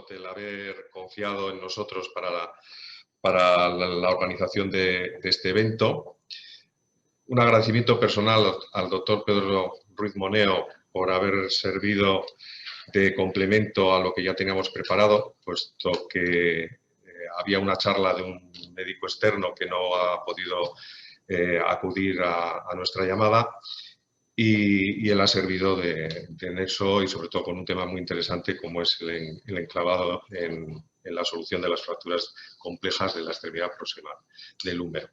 el haber confiado en nosotros para la organización de este evento. Un agradecimiento personal al doctor Pedro Ruiz Moneo por haber servido de complemento a lo que ya teníamos preparado, puesto que había una charla de un médico externo que no ha podido acudir a nuestra llamada y él ha servido de nexo y sobre todo con un tema muy interesante como es el enclavado en la solución de las fracturas complejas de la extremidad proximal del húmero.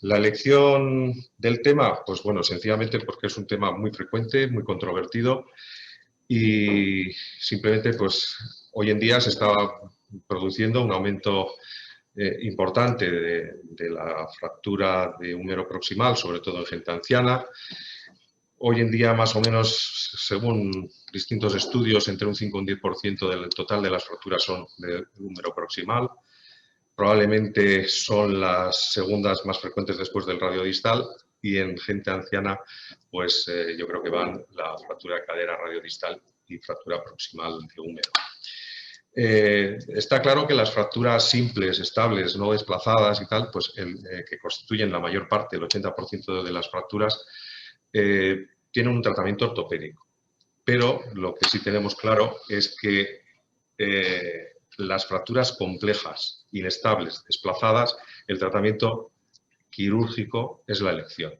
La elección del tema, pues bueno, sencillamente porque es un tema muy frecuente, muy controvertido y simplemente pues hoy en día se está produciendo un aumento importante de la fractura de húmero proximal, sobre todo en gente anciana. Hoy en día, más o menos, según distintos estudios, entre un 5 y un 10% del total de las fracturas son de húmero proximal. Probablemente son las segundas más frecuentes después del radiodistal y en gente anciana, pues yo creo que van la fractura de cadera radiodistal y fractura proximal de húmero. Está claro que las fracturas simples, estables, no desplazadas y tal, pues que constituyen la mayor parte, el 80% de las fracturas, tienen un tratamiento ortopédico. Pero lo que sí tenemos claro es que las fracturas complejas, inestables, desplazadas, el tratamiento quirúrgico es la elección.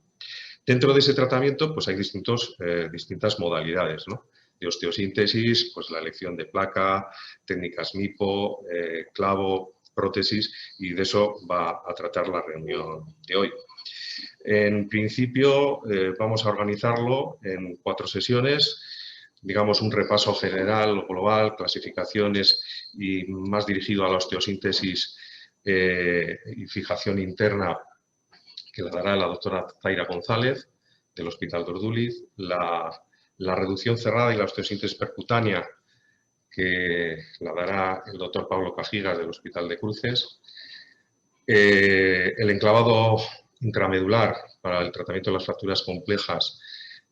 Dentro de ese tratamiento pues hay distintas modalidades, ¿no? De osteosíntesis, pues la elección de placa, técnicas MIPO, clavo, prótesis, y de eso va a tratar la reunión de hoy. En principio vamos a organizarlo en 4 sesiones, digamos un repaso general, global, clasificaciones y más dirigido a la osteosíntesis y fijación interna que la dará la doctora Zaira González del Hospital de Urduliz, la reducción cerrada y la osteosíntesis percutánea que la dará el doctor Pablo Cajigas del Hospital de Cruces, el enclavado intramedular para el tratamiento de las fracturas complejas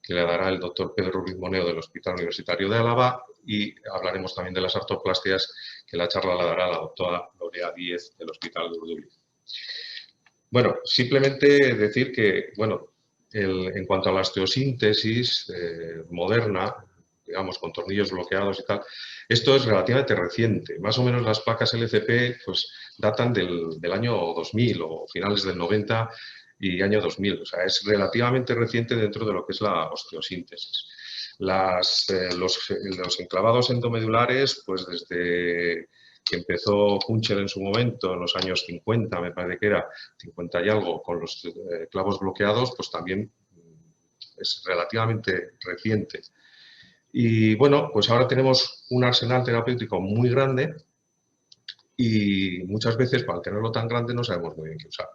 que le dará el doctor Pedro Ruiz Moneo del Hospital Universitario de Álava, y hablaremos también de las artroplastias, que la charla la dará la doctora Lorea Díez del Hospital de Urduliz. Bueno, simplemente decir que, bueno, en cuanto a la osteosíntesis moderna, digamos, con tornillos bloqueados y tal, esto es relativamente reciente. Más o menos las placas LCP pues, datan del año 2000 o finales del 90 y año 2000. O sea, es relativamente reciente dentro de lo que es la osteosíntesis. Los enclavados endomedulares, pues desde que empezó Kunchel en su momento, en los años 50, me parece que era, 50 y algo, con los clavos bloqueados, pues también es relativamente reciente. Y bueno, pues ahora tenemos un arsenal terapéutico muy grande y muchas veces, para tenerlo tan grande, no sabemos muy bien qué usar.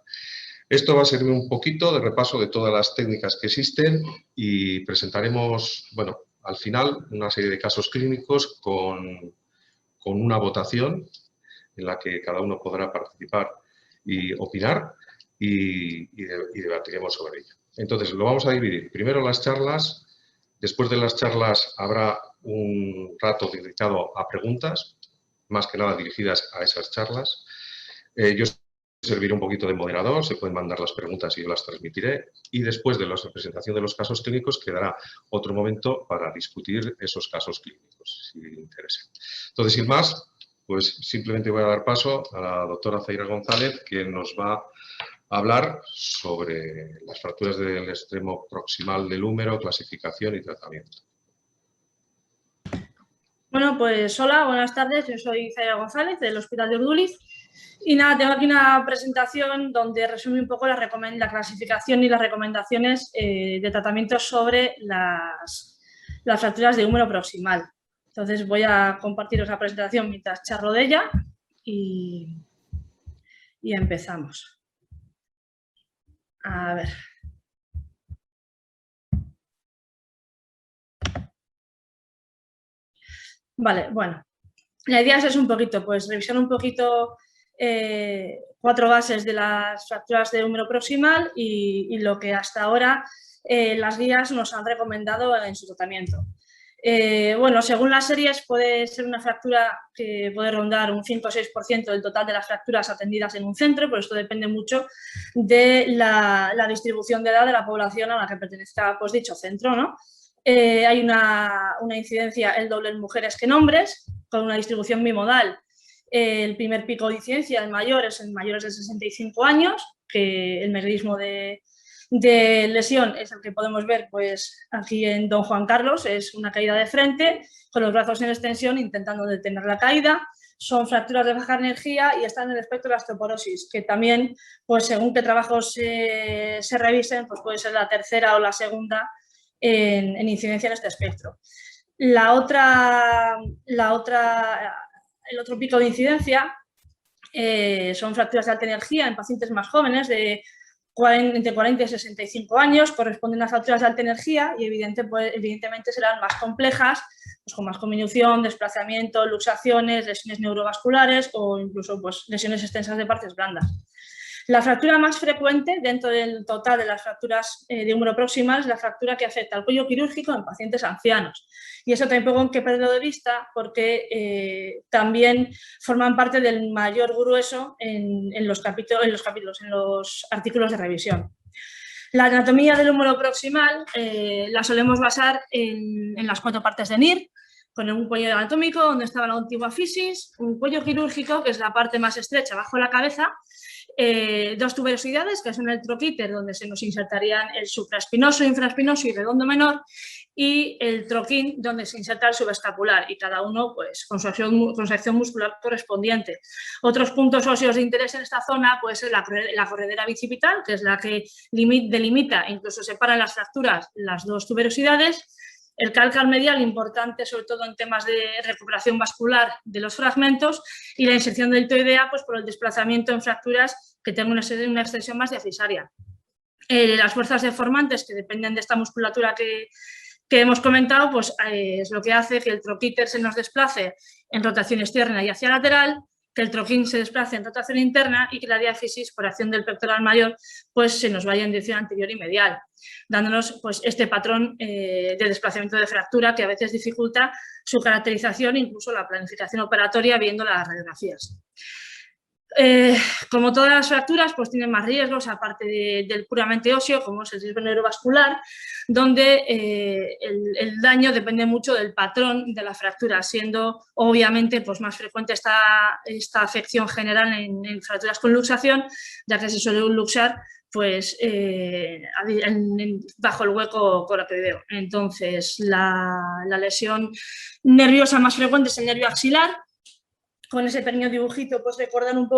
Esto va a servir un poquito de repaso de todas las técnicas que existen y presentaremos, bueno, al final, una serie de casos clínicos con una votación en la que cada uno podrá participar y opinar y debatiremos sobre ello. Entonces, lo vamos a dividir. Primero las charlas, después de las charlas habrá un rato dedicado a preguntas, más que nada dirigidas a esas charlas. Yo serviré un poquito de moderador, se pueden mandar las preguntas y yo las transmitiré. Y después de la presentación de los casos clínicos quedará otro momento para discutir esos casos clínicos, si les interesa. Entonces, sin más, pues simplemente voy a dar paso a la doctora Zaira González, que nos va a hablar sobre las fracturas del extremo proximal del húmero, clasificación y tratamiento. Bueno, pues hola, buenas tardes. Yo soy Zaira González del Hospital de Urduliz. Y nada, tengo aquí una presentación donde resume un poco la clasificación y las recomendaciones de tratamiento sobre las fracturas de húmero proximal. Entonces voy a compartiros la presentación mientras charlo de ella y empezamos. A ver. Vale, bueno. La idea es un poquito, pues revisar un poquito 4 bases de las fracturas de húmero proximal y lo que hasta ahora las guías nos han recomendado en su tratamiento. Bueno, según las series puede ser una fractura que puede rondar un 5 o 6% del total de las fracturas atendidas en un centro, pero esto depende mucho de la distribución de edad de la población a la que pertenezca pues, dicho centro, ¿no? Hay una incidencia el doble en mujeres que en hombres, con una distribución bimodal. El primer pico de incidencia en mayores de 65 años, que el mecanismo de lesión es el que podemos ver pues, aquí en Don Juan Carlos, es una caída de frente, con los brazos en extensión intentando detener la caída. Son fracturas de baja energía y están en el espectro de la osteoporosis, que también, pues según qué trabajos se revisen, pues puede ser la tercera o la segunda en incidencia en este espectro. El otro pico de incidencia son fracturas de alta energía en pacientes más jóvenes de entre 40 y 65 años, corresponden a fracturas de alta energía y evidentemente serán más complejas, pues con más conminución, desplazamiento, luxaciones, lesiones neurovasculares o incluso pues, lesiones extensas de partes blandas. La fractura más frecuente dentro del total de las fracturas de húmero proximal es la fractura que afecta al cuello quirúrgico en pacientes ancianos. Y eso también tengo que perderlo de vista porque también forman parte del mayor grueso en los artículos de revisión. La anatomía del húmero proximal la solemos basar en las 4 partes de NIR, con un cuello anatómico donde estaba la antigua fisis, un cuello quirúrgico, que es la parte más estrecha bajo la cabeza, 2 tuberosidades, que son el troquíter, donde se nos insertarían el supraespinoso, infraespinoso y redondo menor, y el troquín, donde se inserta el subescapular, y cada uno pues, con su acción muscular correspondiente. Otros puntos óseos de interés en esta zona puede ser la corredera bicipital, que es la que delimita e incluso separa las fracturas las 2 tuberosidades. El calcar medial, importante sobre todo en temas de recuperación vascular de los fragmentos, y la inserción deltoidea pues, por el desplazamiento en fracturas que tengan una extensión más diafisaria. Las fuerzas deformantes que dependen de esta musculatura que hemos comentado, pues es lo que hace que el troquíter se nos desplace en rotación externa y hacia lateral, que el troquín se desplace en rotación interna y que la diáfisis, por acción del pectoral mayor, pues se nos vaya en dirección anterior y medial, dándonos pues, este patrón de desplazamiento de fractura que a veces dificulta su caracterización e incluso la planificación operatoria viendo las radiografías. Como todas las fracturas, pues tienen más riesgos, aparte del puramente óseo, como es el riesgo neurovascular, donde el daño depende mucho del patrón de la fractura, siendo obviamente pues, más frecuente esta afección general en fracturas con luxación, ya que se suele luxar pues, bajo el hueco coracoideo. Entonces, la lesión nerviosa más frecuente es el nervio axilar. Con ese pequeño dibujito pues recuerdan un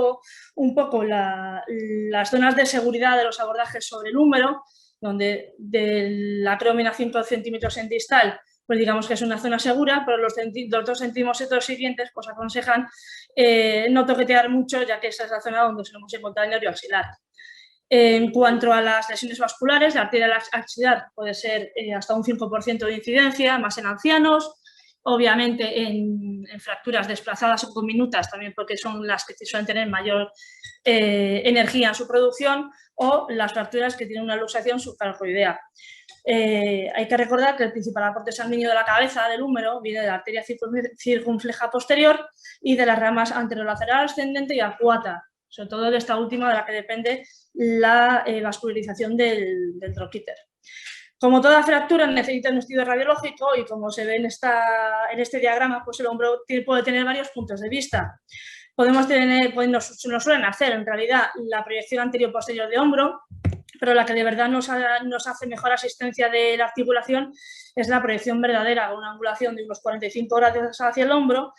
poco las zonas de seguridad de los abordajes sobre el húmero, donde de la acrómina 5 centímetros en distal, pues digamos que es una zona segura, pero los 2 centímetros siguientes pues aconsejan no toquetear mucho, ya que esa es la zona donde solemos encontrar el nervio axilar. En cuanto a las lesiones vasculares, la arteria axilar puede ser hasta un 5% de incidencia, más en ancianos, obviamente en fracturas desplazadas o conminutas, también porque son las que suelen tener mayor energía en su producción, o las fracturas que tienen una luxación subcalcoidea. Hay que recordar que el principal aporte sanguíneo de la cabeza del húmero viene de la arteria circunfleja posterior y de las ramas anterolateral ascendente y acuata, sobre todo de esta última de la que depende la vascularización del troquíter. Como toda fractura necesita un estudio radiológico y como se ve en este diagrama, pues el hombro puede tener varios puntos de vista. Nos suelen hacer en realidad la proyección anterior-posterior de hombro, pero la que de verdad nos hace mejor asistencia de la articulación es la proyección verdadera, con una angulación de unos 45 grados hacia el hombro,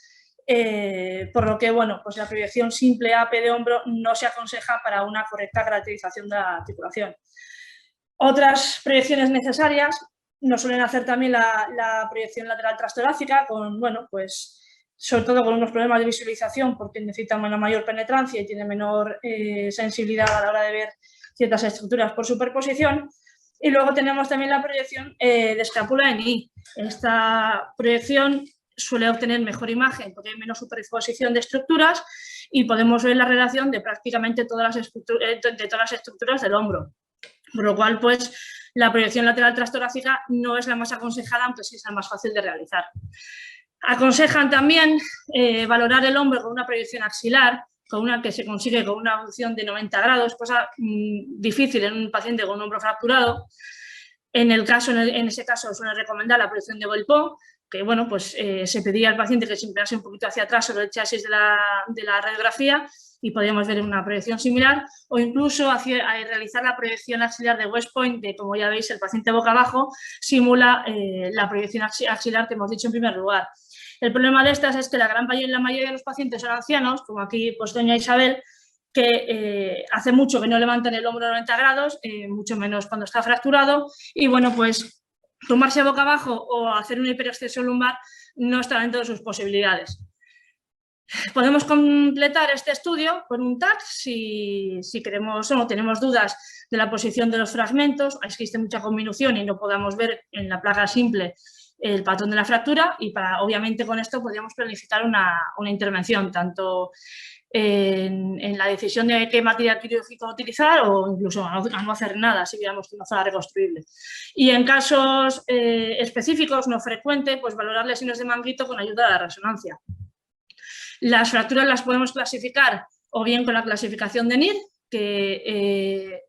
por lo que bueno, pues la proyección simple AP de hombro no se aconseja para una correcta caracterización de la articulación. Otras proyecciones necesarias nos suelen hacer también la proyección lateral transtorácica, pues, sobre todo con unos problemas de visualización, porque necesitan una mayor penetrancia y tiene menor sensibilidad a la hora de ver ciertas estructuras por superposición. Y luego tenemos también la proyección de escápula en I. Esta proyección suele obtener mejor imagen porque hay menos superposición de estructuras y podemos ver la relación de prácticamente todas las estructuras del hombro. Por lo cual, pues, la proyección lateral transtorácica no es la más aconsejada, aunque sí es la más fácil de realizar. Aconsejan también valorar el hombro con una proyección axilar, con una que se consigue con una abducción de 90 grados, cosa difícil en un paciente con un hombro fracturado. En ese caso suele recomendar la proyección de Belpont, que bueno, pues se pedía al paciente que se emplease un poquito hacia atrás sobre el chasis de la radiografía y podríamos ver una proyección similar, o incluso realizar la proyección axilar de West Point, de como ya veis el paciente boca abajo simula la proyección axilar que hemos dicho en primer lugar. El problema de estas es que la mayoría de los pacientes son ancianos, como aquí pues doña Isabel, que hace mucho que no levantan el hombro 90 grados, mucho menos cuando está fracturado, y bueno, pues tomarse boca abajo o hacer una hiperextensión lumbar no está dentro de sus posibilidades. Podemos completar este estudio con un TAC si queremos o tenemos dudas de la posición de los fragmentos, existe mucha conminución y no podamos ver en la placa simple el patrón de la fractura, y obviamente con esto podríamos planificar una intervención, tanto en la decisión de qué material quirúrgico utilizar o incluso a no hacer nada si viéramos que una zona reconstruible. Y en casos específicos, no frecuentes, pues valorar lesiones de manguito con ayuda de la resonancia. Las fracturas las podemos clasificar o bien con la clasificación de NIR, que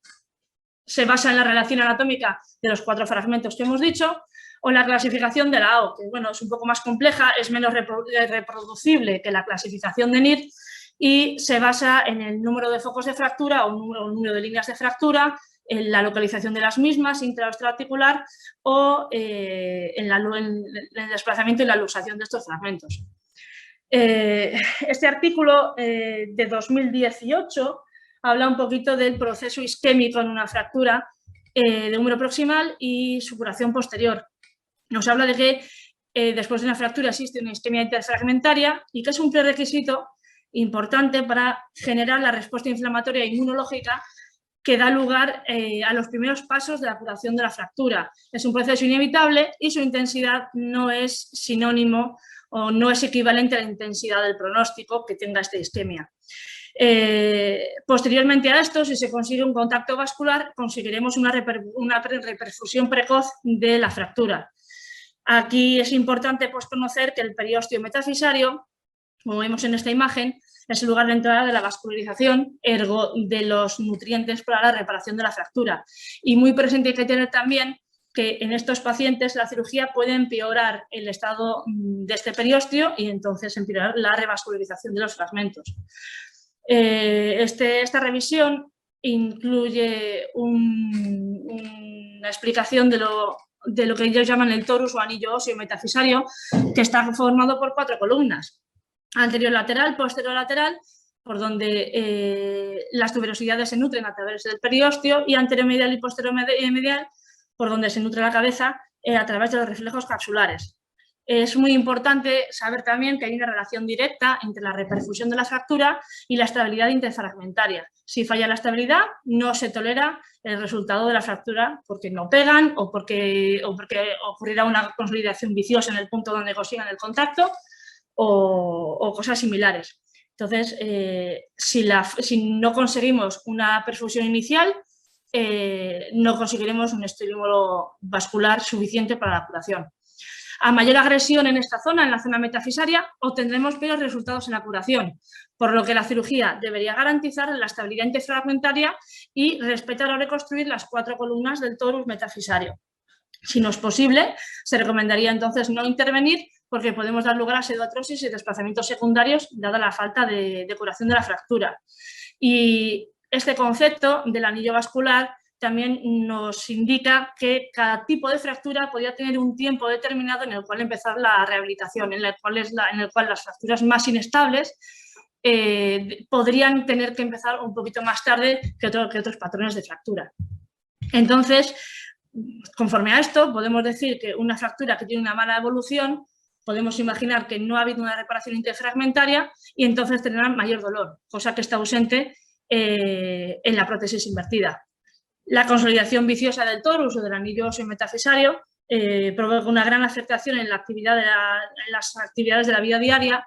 se basa en la relación anatómica de los 4 fragmentos que hemos dicho, o la clasificación de la AO, que bueno, es un poco más compleja, es menos reproducible que la clasificación de NIR y se basa en el número de focos de fractura o un número de líneas de fractura, en la localización de las mismas, intraosteoarticular, o en el desplazamiento y la luxación de estos fragmentos. Este artículo de 2018 habla un poquito del proceso isquémico en una fractura de húmero proximal y supuración posterior. Nos habla de que después de una fractura existe una isquemia interfragmentaria y que es un prerequisito importante para generar la respuesta inflamatoria e inmunológica que da lugar a los primeros pasos de la curación de la fractura. Es un proceso inevitable y su intensidad no es sinónimo o no es equivalente a la intensidad del pronóstico que tenga esta isquemia. Posteriormente a esto, si se consigue un contacto vascular, conseguiremos una reperfusión precoz de la fractura. Aquí es importante pues, conocer que el periósteo metafisario, como vemos en esta imagen, es el lugar de entrada de la vascularización, ergo de los nutrientes para la reparación de la fractura. Y muy presente hay que tener también que en estos pacientes la cirugía puede empeorar el estado de este periósteo y entonces empeorar la revascularización de los fragmentos. Esta revisión incluye una explicación de lo que ellos llaman el torus o anillo óseo metafisario, que está formado por 4 columnas, anterior lateral, posterior lateral, por donde las tuberosidades se nutren a través del periósteo, y anterior medial y posterior medial, por donde se nutre la cabeza a través de los reflejos capsulares. Es muy importante saber también que hay una relación directa entre la reperfusión de la fractura y la estabilidad interfragmentaria. Si falla la estabilidad, no se tolera el resultado de la fractura porque no pegan o porque ocurrirá una consolidación viciosa en el punto donde consigan el contacto o cosas similares. Entonces, si no conseguimos una perfusión inicial, no conseguiremos un estímulo vascular suficiente para la curación. A mayor agresión en esta zona, en la zona metafisaria, obtendremos peores resultados en la curación, por lo que la cirugía debería garantizar la estabilidad interfragmentaria y respetar o reconstruir las 4 columnas del torus metafisario. Si no es posible, se recomendaría entonces no intervenir porque podemos dar lugar a pseudoartrosis y desplazamientos secundarios dada la falta de curación de la fractura. Y este concepto del anillo vascular también nos indica que cada tipo de fractura podría tener un tiempo determinado en el cual empezar la rehabilitación, en el cual las fracturas más inestables podrían tener que empezar un poquito más tarde que otros patrones de fractura. Entonces, conforme a esto, podemos decir que una fractura que tiene una mala evolución, podemos imaginar que no ha habido una reparación interfragmentaria y entonces tendrá mayor dolor, cosa que está ausente en la prótesis invertida. La consolidación viciosa del torus o del anillo óseo metafisario provoca una gran afectación en las actividades de la vida diaria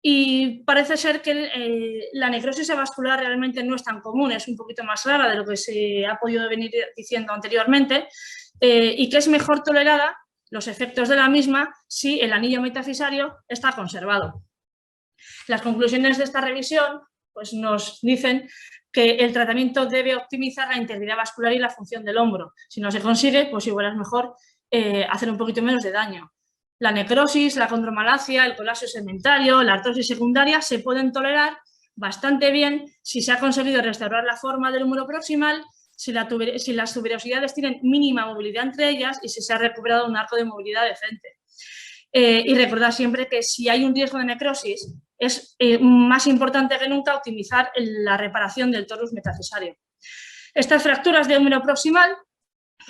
Y parece ser que la necrosis avascular realmente no es tan común, es un poquito más rara de lo que se ha podido venir diciendo anteriormente, y que es mejor tolerada los efectos de la misma si el anillo metafisario está conservado. Las conclusiones de esta revisión pues, nos dicen que el tratamiento debe optimizar la integridad vascular y la función del hombro. Si no se consigue, pues igual es mejor hacer un poquito menos de daño. La necrosis, la condromalacia, el colapso segmentario, la artrosis secundaria se pueden tolerar bastante bien si se ha conseguido restaurar la forma del húmero proximal, si las tuberosidades tienen mínima movilidad entre ellas y si se ha recuperado un arco de movilidad decente. Y recordar siempre que si hay un riesgo de necrosis, es más importante que nunca optimizar la reparación del torus metafisario. Estas fracturas de húmero proximal,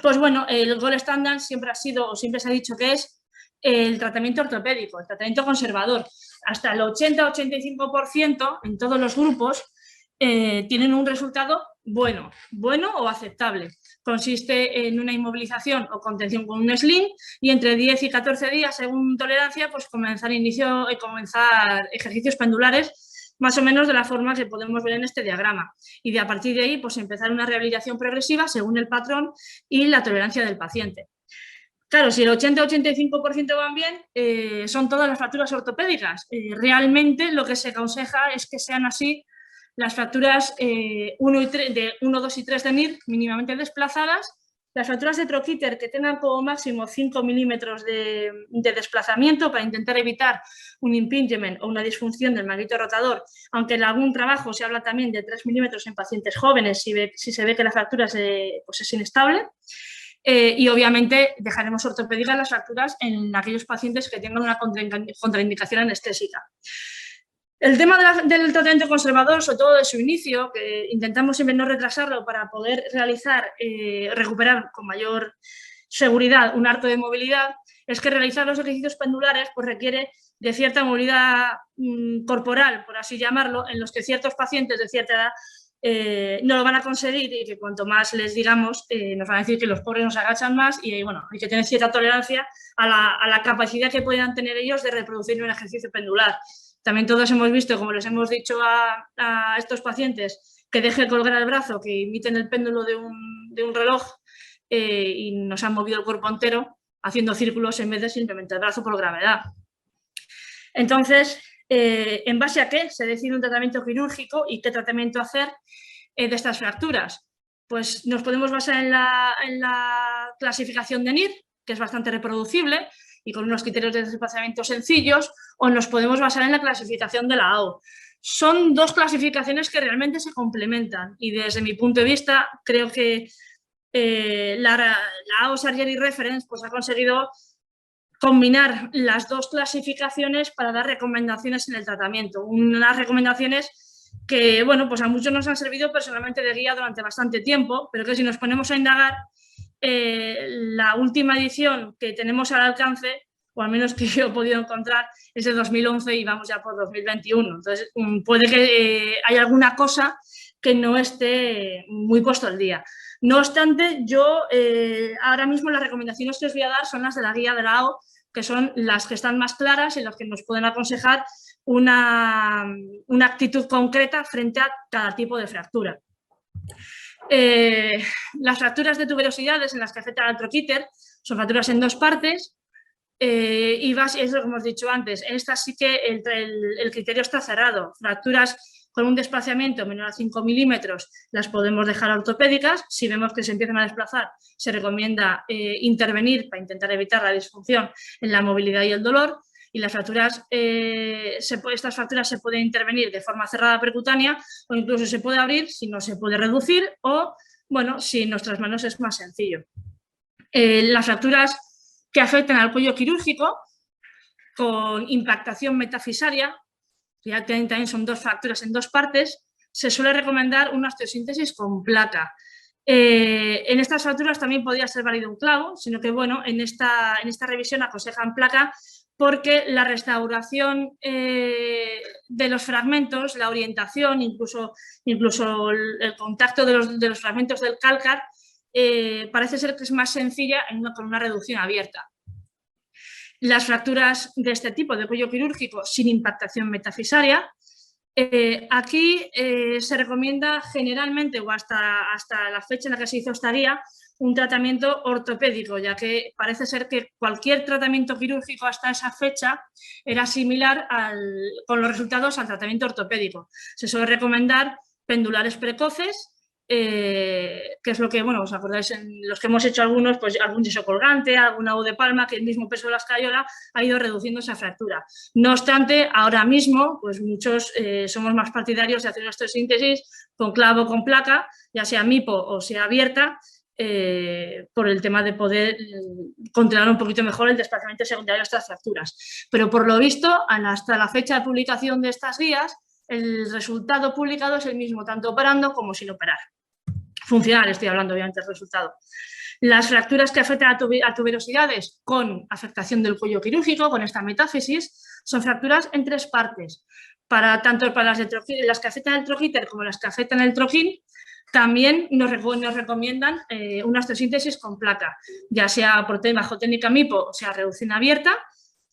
pues bueno, el gold standard siempre ha sido, o siempre se ha dicho que es el tratamiento ortopédico, el tratamiento conservador. Hasta el 80-85% en todos los grupos tienen un resultado bueno o aceptable. Consiste en una inmovilización o contención con un sling y entre 10 y 14 días, según tolerancia, pues comenzar ejercicios pendulares más o menos de la forma que podemos ver en este diagrama. Y a partir de ahí, pues empezar una rehabilitación progresiva según el patrón y la tolerancia del paciente. Claro, si el 80-85% van bien, son todas las fracturas ortopédicas. Realmente lo que se aconseja es que sean así las fracturas 1, 2 y 3 de NIR mínimamente desplazadas, las fracturas de troquíter que tengan como máximo 5 milímetros de desplazamiento para intentar evitar un impingement o una disfunción del manguito rotador, aunque en algún trabajo se habla también de 3 milímetros en pacientes jóvenes si se ve que la fractura pues es inestable. Y obviamente dejaremos ortopédicas las fracturas en aquellos pacientes que tengan una contraindicación anestésica. El tema del tratamiento conservador, sobre todo de su inicio, que intentamos siempre no retrasarlo para poder recuperar con mayor seguridad un arco de movilidad, es que realizar los ejercicios pendulares pues, requiere de cierta movilidad corporal, por así llamarlo, en los que ciertos pacientes de cierta edad no lo van a conseguir y que cuanto más les digamos nos van a decir que los pobres nos agachan más y bueno, hay que tener cierta tolerancia a la capacidad que puedan tener ellos de reproducir un ejercicio pendular. También todos hemos visto, como les hemos dicho a estos pacientes, que dejen colgar el brazo, que imiten el péndulo de un reloj y nos han movido el cuerpo entero haciendo círculos en vez de simplemente el brazo por gravedad. Entonces, ¿en base a qué se decide un tratamiento quirúrgico y qué tratamiento hacer de estas fracturas? Pues nos podemos basar en la clasificación de NIR, que es bastante reproducible y con unos criterios de desplazamiento sencillos, o nos podemos basar en la clasificación de la AO. Son dos clasificaciones que realmente se complementan y desde mi punto de vista creo que la AO Surgery Reference pues, ha conseguido combinar las dos clasificaciones para dar recomendaciones en el tratamiento. Unas recomendaciones que, bueno, pues a muchos nos han servido personalmente de guía durante bastante tiempo, pero que si nos ponemos a indagar, la última edición que tenemos al alcance, o al menos que yo he podido encontrar, es de 2011 y vamos ya por 2021. Entonces, puede que haya alguna cosa que no esté muy puesto al día. No obstante, yo ahora mismo las recomendaciones que os voy a dar son las de la guía de la AO, que son las que están más claras y las que nos pueden aconsejar una actitud concreta frente a cada tipo de fractura. Las fracturas de tuberosidades en las que afecta al troquíter son fracturas en dos partes y es lo que hemos dicho antes. Estas sí que el criterio está cerrado. Fracturas con un desplazamiento menor a 5 milímetros las podemos dejar ortopédicas. Si vemos que se empiezan a desplazar, se recomienda intervenir para intentar evitar la disfunción en la movilidad y el dolor. Y las fracturas, estas fracturas se pueden intervenir de forma cerrada percutánea o incluso se puede abrir si no se puede reducir o, bueno, si en nuestras manos es más sencillo. Las fracturas que afectan al cuello quirúrgico con impactación metafisaria, ya también son dos fracturas en dos partes, se suele recomendar una osteosíntesis con placa. En estas fracturas también podría ser válido un clavo, sino que bueno, en esta revisión aconsejan placa porque la restauración de los fragmentos, la orientación, incluso el contacto de los fragmentos del cálcar, parece ser que es más sencilla con una reducción abierta. Las fracturas de este tipo de cuello quirúrgico sin impactación metafisaria. Aquí se recomienda generalmente, o hasta la fecha en la que se hizo esta guía, un tratamiento ortopédico, ya que parece ser que cualquier tratamiento quirúrgico hasta esa fecha era similar con los resultados al tratamiento ortopédico. Se suele recomendar pendulares precoces, que es lo que, bueno, os acordáis, en los que hemos hecho algunos, pues algún yeso colgante, alguna U de palma, que el mismo peso de la escayola ha ido reduciendo esa fractura. No obstante, ahora mismo, pues muchos somos más partidarios de hacer una osteosíntesis con clavo o con placa, ya sea MIPO o sea abierta, por el tema de poder controlar un poquito mejor el desplazamiento secundario de estas fracturas. Pero por lo visto, hasta la fecha de publicación de estas guías, el resultado publicado es el mismo, tanto operando como sin operar. Funcional, estoy hablando obviamente del resultado. Las fracturas que afectan a tuberosidades con afectación del cuello quirúrgico, con esta metáfisis, son fracturas en 3 partes. Tanto para las que afectan el troquíter como las que afectan el troquín, también nos recomiendan una osteosíntesis con placa, ya sea bajo técnica MIPO o sea reducción abierta,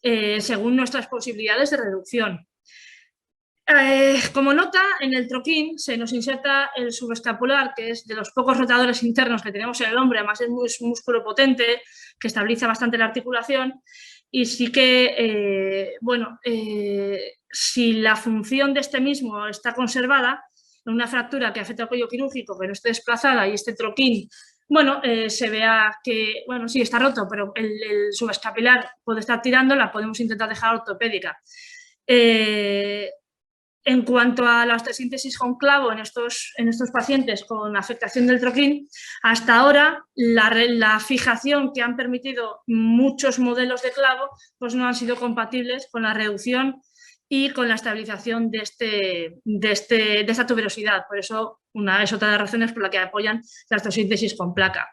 según nuestras posibilidades de reducción. Como nota, en el troquín se nos inserta el subescapular, que es de los pocos rotadores internos que tenemos en el hombre, además es un músculo potente que estabiliza bastante la articulación, y sí que, si la función de este mismo está conservada, en una fractura que afecta al cuello quirúrgico, que no esté desplazada y este troquín, se vea que, sí, está roto, pero el subescapular puede estar tirando, la podemos intentar dejar ortopédica. En cuanto a la osteosíntesis con clavo en estos pacientes con afectación del troquín, hasta ahora la fijación que han permitido muchos modelos de clavo pues no han sido compatibles con la reducción y con la estabilización de esta tuberosidad. Por eso, una es otra de las razones por la que apoyan la osteosíntesis con placa.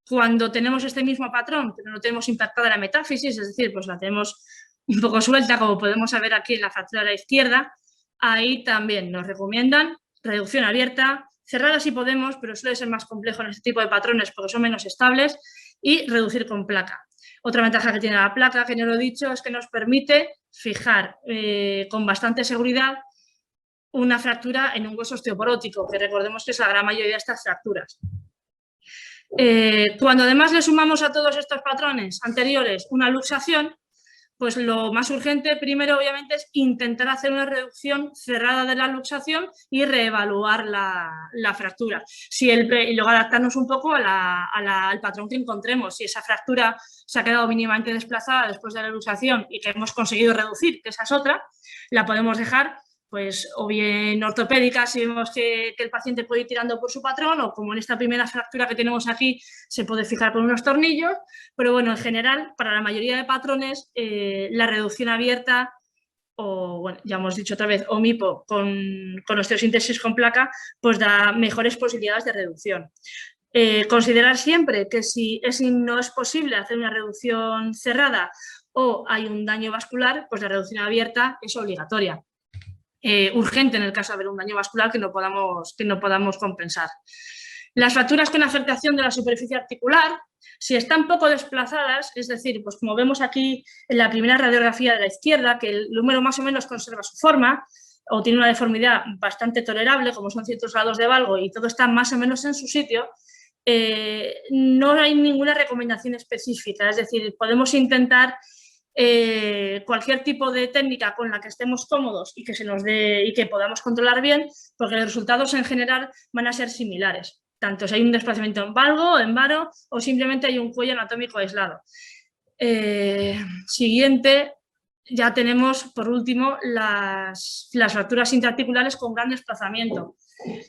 Cuando tenemos este mismo patrón, pero no tenemos impactada la metáfisis, es decir, pues la tenemos un poco suelta, como podemos ver aquí en la fractura de la izquierda, ahí también nos recomiendan reducción abierta, cerrada si podemos, pero suele ser más complejo en este tipo de patrones porque son menos estables, y reducir con placa. Otra ventaja que tiene la placa, que no lo he dicho, es que nos permite fijar con bastante seguridad una fractura en un hueso osteoporótico, que recordemos que es la gran mayoría de estas fracturas. Cuando además le sumamos a todos estos patrones anteriores una luxación, pues lo más urgente primero obviamente es intentar hacer una reducción cerrada de la luxación y reevaluar la fractura. Y luego adaptarnos un poco al patrón que encontremos. Si esa fractura se ha quedado mínimamente desplazada después de la luxación y que hemos conseguido reducir, que esa es otra, la podemos dejar pues o bien ortopédica si vemos que el paciente puede ir tirando por su patrón, o como en esta primera fractura que tenemos aquí se puede fijar con unos tornillos, pero bueno, en general para la mayoría de patrones la reducción abierta o, bueno, ya hemos dicho otra vez, o MIPO con osteosíntesis con placa, pues da mejores posibilidades de reducción. Considerar siempre que si no es posible hacer una reducción cerrada o hay un daño vascular, pues la reducción abierta es obligatoria. Urgente en el caso de haber un daño vascular que no podamos compensar. Las fracturas con afectación de la superficie articular, si están poco desplazadas, es decir, pues como vemos aquí en la primera radiografía de la izquierda, que el húmero más o menos conserva su forma o tiene una deformidad bastante tolerable, como son ciertos grados de valgo, y todo está más o menos en su sitio, no hay ninguna recomendación específica, es decir, podemos intentar cualquier tipo de técnica con la que estemos cómodos y que se nos dé y que podamos controlar bien, porque los resultados en general van a ser similares, tanto si hay un desplazamiento en valgo, en varo o simplemente hay un cuello anatómico aislado. Siguiente, ya tenemos por último las fracturas intraarticulares con gran desplazamiento.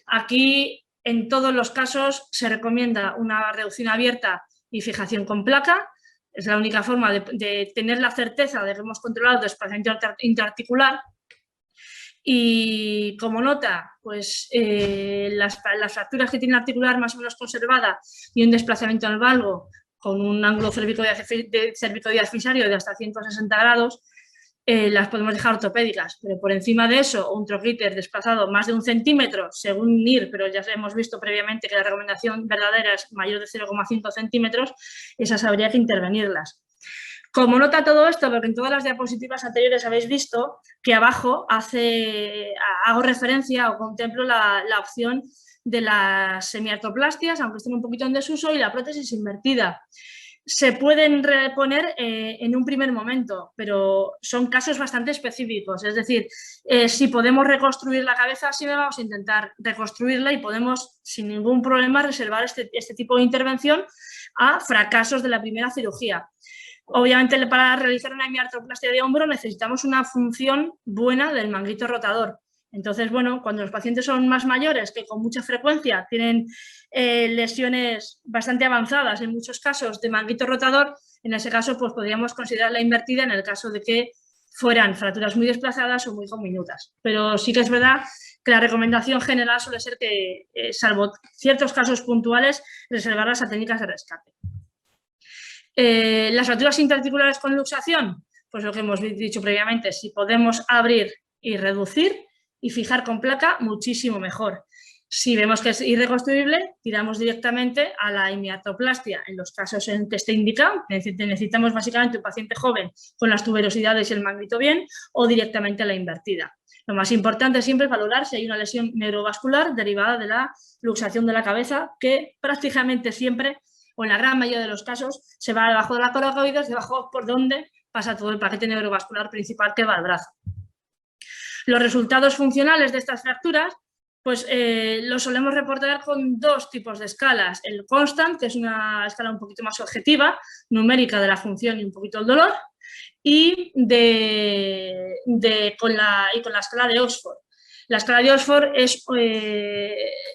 Aquí en todos los casos se recomienda una reducción abierta y fijación con placa. Es la única forma de tener la certeza de que hemos controlado el desplazamiento intraarticular. Y como nota, pues las fracturas que tienen articular más o menos conservada y un desplazamiento en el valgo con un ángulo cervicodiafisiario de hasta 160 grados, las podemos dejar ortopédicas, pero por encima de eso, un troquíter desplazado más de 1 centímetro, según NIR, pero ya hemos visto previamente que la recomendación verdadera es mayor de 0,5 centímetros, esas habría que intervenirlas. Como nota todo esto, porque en todas las diapositivas anteriores habéis visto que abajo hago referencia o contemplo la opción de las semiartroplastias, aunque estén un poquito en desuso, y la prótesis invertida. Se pueden reponer en un primer momento, pero son casos bastante específicos. Es decir, si podemos reconstruir la cabeza, sí vamos a intentar reconstruirla y podemos, sin ningún problema, reservar este tipo de intervención a fracasos de la primera cirugía. Obviamente, para realizar una hemiartroplastia de hombro necesitamos una función buena del manguito rotador. Entonces, bueno, cuando los pacientes son más mayores, que con mucha frecuencia tienen lesiones bastante avanzadas, en muchos casos de manguito rotador, en ese caso pues podríamos considerar la invertida en el caso de que fueran fracturas muy desplazadas o muy diminutas. Pero sí que es verdad que la recomendación general suele ser que, salvo ciertos casos puntuales, reservarlas a técnicas de rescate. Las fracturas interarticulares con luxación, pues lo que hemos dicho previamente, si podemos abrir y reducir y fijar con placa, muchísimo mejor. Si vemos que es irreconstruible, tiramos directamente a la hemiartroplastia. En los casos en que esté indicado, necesitamos básicamente un paciente joven con las tuberosidades y el manguito bien, o directamente a la invertida. Lo más importante siempre es valorar si hay una lesión neurovascular derivada de la luxación de la cabeza, que prácticamente siempre, o en la gran mayoría de los casos, se va debajo de la coracoides, debajo por donde pasa todo el paquete neurovascular principal que va al brazo. Los resultados funcionales de estas fracturas, pues los solemos reportar con 2 tipos de escalas. El constant, que es una escala un poquito más objetiva, numérica de la función y un poquito el dolor, y con la escala de Oxford. La escala de Oxford es,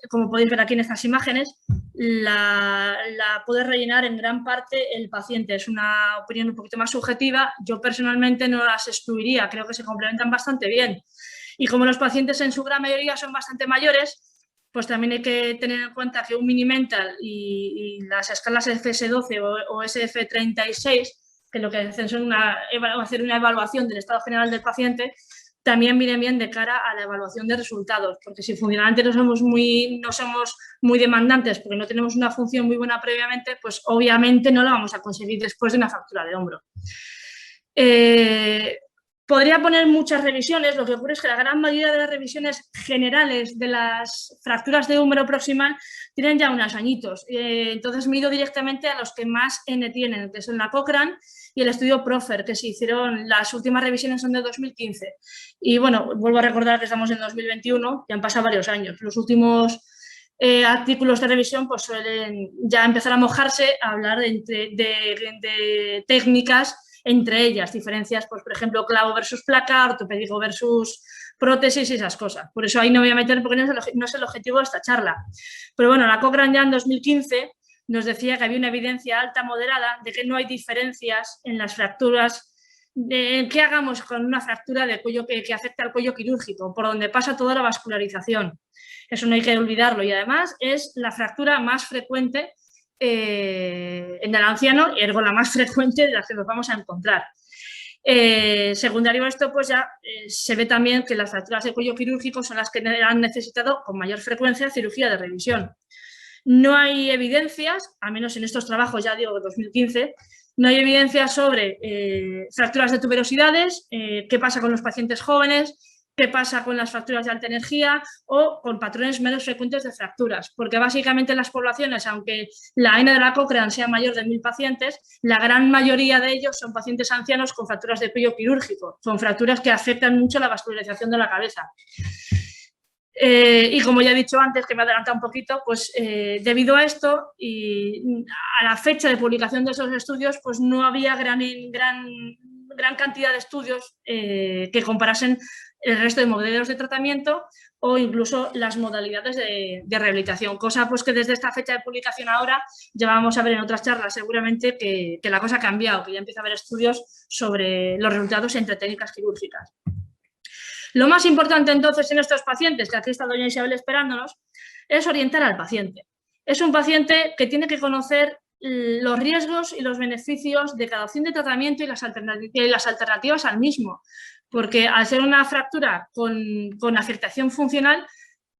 como podéis ver aquí en estas imágenes, la puede rellenar en gran parte el paciente. Es una opinión un poquito más subjetiva. Yo personalmente no las excluiría, creo que se complementan bastante bien. Y como los pacientes en su gran mayoría son bastante mayores, pues también hay que tener en cuenta que un Mini-Mental y las escalas FS12 o SF36, que lo que hacen son hacer una evaluación del estado general del paciente, también viene bien de cara a la evaluación de resultados, porque si funcionalmente no somos muy demandantes porque no tenemos una función muy buena previamente, pues obviamente no la vamos a conseguir después de una fractura de hombro. Podría poner muchas revisiones, lo que ocurre es que la gran mayoría de las revisiones generales de las fracturas de húmero proximal tienen ya unos añitos, entonces me he ido directamente a los que más N tienen, que son la Cochrane y el estudio Profer, que se hicieron, las últimas revisiones son de 2015. Y bueno, vuelvo a recordar que estamos en 2021, ya han pasado varios años. Los últimos artículos de revisión pues suelen ya empezar a mojarse, a hablar de técnicas, entre ellas diferencias, pues por ejemplo, clavo versus placa, ortopédico versus prótesis y esas cosas. Por eso ahí no voy a meter porque no es el objetivo de esta charla. Pero bueno, la Cochrane ya en 2015 nos decía que había una evidencia alta moderada de que no hay diferencias en las fracturas, ¿qué hagamos con una fractura de cuello que afecta al cuello quirúrgico, por donde pasa toda la vascularización? Eso no hay que olvidarlo y además es la fractura más frecuente en el anciano, ergo la más frecuente de las que nos vamos a encontrar. Secundario a esto, pues ya se ve también que las fracturas de cuello quirúrgico son las que han necesitado con mayor frecuencia cirugía de revisión. No hay evidencias, al menos en estos trabajos, ya digo, de 2015, no hay evidencias sobre fracturas de tuberosidades, qué pasa con los pacientes jóvenes, qué pasa con las fracturas de alta energía o con patrones menos frecuentes de fracturas, porque básicamente en las poblaciones, aunque la N de la Cochrane sea mayor de 1000 pacientes, la gran mayoría de ellos son pacientes ancianos con fracturas de cuello quirúrgico, con fracturas que afectan mucho la vascularización de la cabeza. Y como ya he dicho antes, que me he adelantado un poquito, pues debido a esto y a la fecha de publicación de esos estudios, pues no había gran cantidad de estudios que comparasen el resto de modelos de tratamiento o incluso las modalidades de rehabilitación, cosa pues que desde esta fecha de publicación ahora ya vamos a ver en otras charlas seguramente que la cosa ha cambiado, que ya empieza a haber estudios sobre los resultados entre técnicas quirúrgicas. Lo más importante entonces en estos pacientes, que aquí está doña Isabel esperándonos, es orientar al paciente. Es un paciente que tiene que conocer los riesgos y los beneficios de cada opción de tratamiento y las alternativas al mismo, porque al ser una fractura con afectación funcional,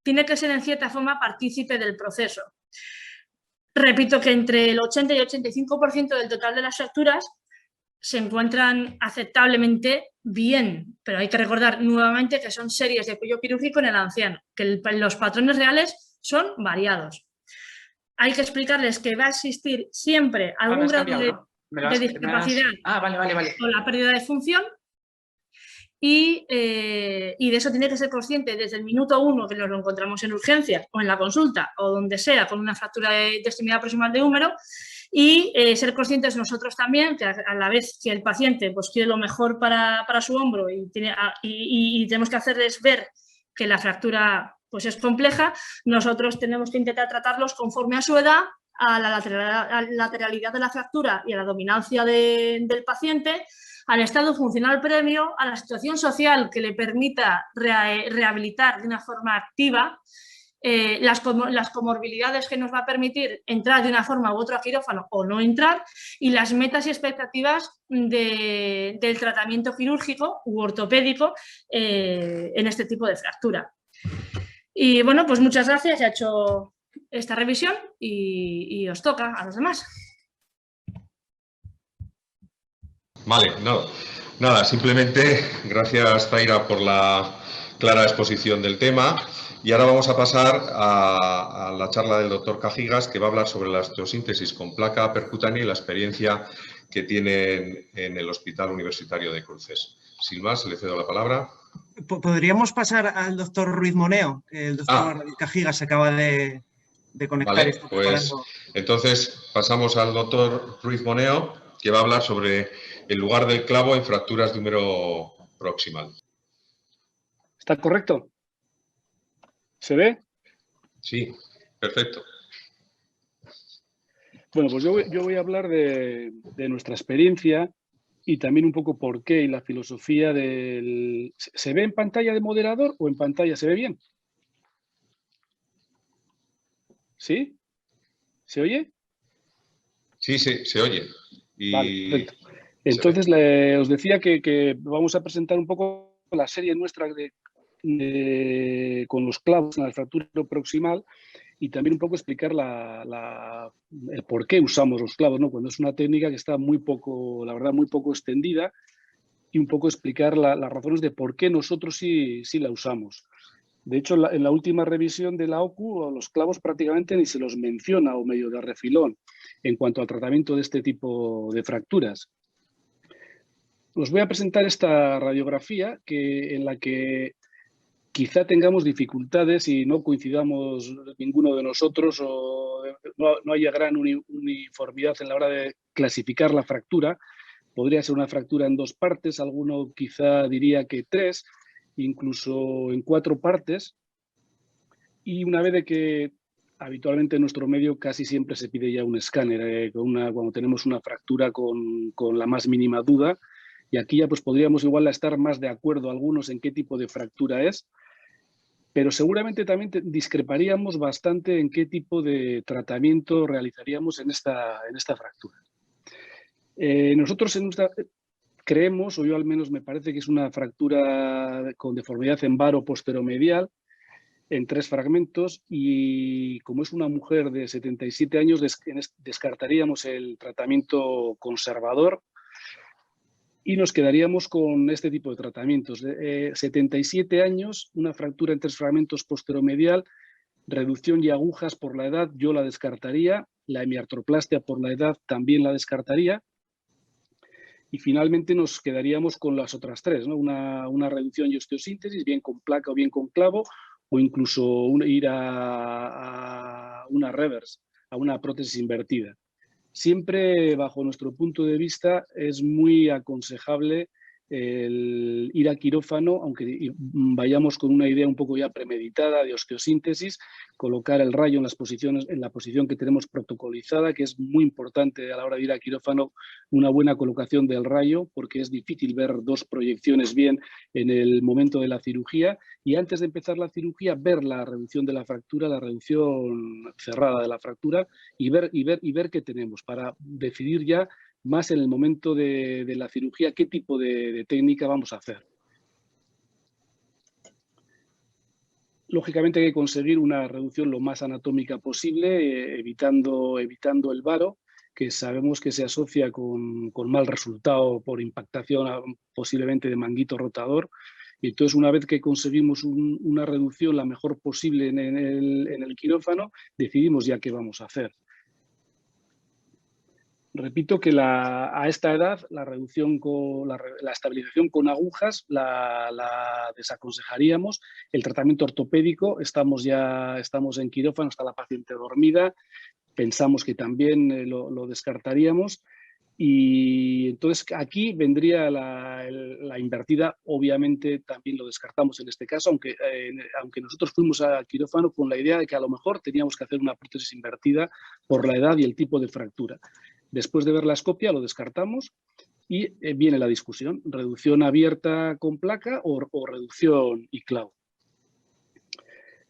tiene que ser en cierta forma partícipe del proceso. Repito que entre el 80 y el 85% del total de las fracturas se encuentran aceptablemente bien, pero hay que recordar nuevamente que son series de cuello quirúrgico en el anciano, que los patrones reales son variados. Hay que explicarles que va a existir siempre algún grado de discapacidad o la pérdida de función y de eso tiene que ser consciente desde el minuto 1 que nos lo encontramos en urgencias o en la consulta o donde sea con una fractura de extremidad proximal de húmero y ser conscientes nosotros también que a la vez que el paciente pues, quiere lo mejor para su hombro y tenemos que hacerles ver que la fractura pues, es compleja, nosotros tenemos que intentar tratarlos conforme a su edad, a la lateralidad de la fractura y a la dominancia del paciente, al estado funcional previo, a la situación social que le permita rehabilitar de una forma activa, las comorbilidades que nos va a permitir entrar de una forma u otra a quirófano o no entrar y las metas y expectativas del tratamiento quirúrgico u ortopédico en este tipo de fractura. Y bueno, pues muchas gracias, ya he hecho esta revisión y os toca a los demás. Vale, nada, simplemente gracias Zaira por la clara exposición del tema y ahora vamos a pasar a la charla del doctor Cajigas que va a hablar sobre la osteosíntesis con placa percutánea y la experiencia que tienen en el Hospital Universitario de Cruces. Sin más, le cedo la palabra. ¿Podríamos pasar al doctor Ruiz Moneo? El doctor Cajigas se acaba de conectar. Vale, pues entonces pasamos al doctor Ruiz Moneo que va a hablar sobre el lugar del clavo en fracturas de húmero proximal. ¿Está correcto? ¿Se ve? Sí, perfecto. Bueno, pues yo voy a hablar de nuestra experiencia y también un poco por qué y la filosofía del... ¿Se ve en pantalla de moderador o en pantalla? ¿Se ve bien? ¿Sí? ¿Se oye? Sí, se oye. Vale, perfecto. Entonces, os decía que vamos a presentar un poco la serie nuestra con los clavos en la fractura proximal y también un poco explicar el por qué usamos los clavos, ¿no? Cuando es una técnica que está muy poco, la verdad, muy poco extendida y un poco explicar las razones de por qué nosotros sí la usamos. De hecho, en la última revisión de la OCU, los clavos prácticamente ni se los menciona o medio de refilón en cuanto al tratamiento de este tipo de fracturas. Os voy a presentar esta radiografía en la que quizá tengamos dificultades y no coincidamos ninguno de nosotros o no haya gran uniformidad en la hora de clasificar la fractura. Podría ser una fractura en 2 partes, alguno quizá diría que 3, incluso en 4 partes. Y una vez de que habitualmente en nuestro medio casi siempre se pide ya un escáner cuando tenemos una fractura con la más mínima duda. Y aquí ya pues podríamos igual estar más de acuerdo algunos en qué tipo de fractura es, pero seguramente también discreparíamos bastante en qué tipo de tratamiento realizaríamos en esta fractura. Nosotros creemos, o yo al menos me parece que es una fractura con deformidad en varo posteromedial en 3 fragmentos y como es una mujer de 77 años descartaríamos el tratamiento conservador y nos quedaríamos con este tipo de tratamientos. 77 años, una fractura en 3 fragmentos posteromedial, reducción y agujas por la edad, yo la descartaría. La hemiartroplastia por la edad también la descartaría. Y finalmente nos quedaríamos con las otras 3, ¿no? Una reducción y osteosíntesis, bien con placa o bien con clavo, o incluso ir a una reverse, a una prótesis invertida. Siempre, bajo nuestro punto de vista, es muy aconsejable el ir a quirófano, aunque vayamos con una idea un poco ya premeditada de osteosíntesis, colocar el rayo en la posición que tenemos protocolizada, que es muy importante a la hora de ir a quirófano, una buena colocación del rayo, porque es difícil ver dos proyecciones bien en el momento de la cirugía, y antes de empezar la cirugía ver la reducción de la fractura, la reducción cerrada de la fractura, y ver qué tenemos para decidir ya más en el momento de la cirugía qué tipo de técnica vamos a hacer. Lógicamente hay que conseguir una reducción lo más anatómica posible, evitando el varo, que sabemos que se asocia con mal resultado por impactación posiblemente de manguito rotador. Y entonces, una vez que conseguimos una reducción la mejor posible en el quirófano, decidimos ya qué vamos a hacer. Repito que a esta edad la estabilización con agujas la desaconsejaríamos. El tratamiento ortopédico, estamos en quirófano, está la paciente dormida, pensamos que también lo descartaríamos. Y entonces aquí vendría la invertida, obviamente también lo descartamos en este caso, aunque nosotros fuimos a quirófano con la idea de que a lo mejor teníamos que hacer una prótesis invertida por la edad y el tipo de fractura. Después de ver la escopia lo descartamos y viene la discusión, reducción abierta con placa o reducción y clavo.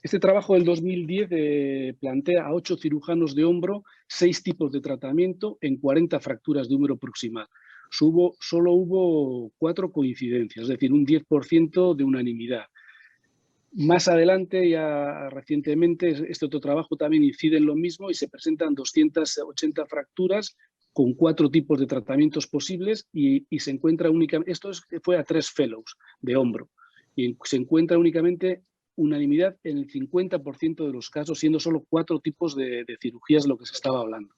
Este trabajo del 2010 plantea a 8 cirujanos de hombro 6 tipos de tratamiento en 40 fracturas de húmero proximal. Solo hubo 4 coincidencias, es decir, un 10% de unanimidad. Más adelante, ya recientemente, este otro trabajo también incide en lo mismo y se presentan 280 fracturas con 4 tipos de tratamientos posibles y se encuentra únicamente, fue a 3 fellows de hombro, y se encuentra únicamente unanimidad en el 50% de los casos, siendo solo 4 tipos de cirugías lo que se estaba hablando.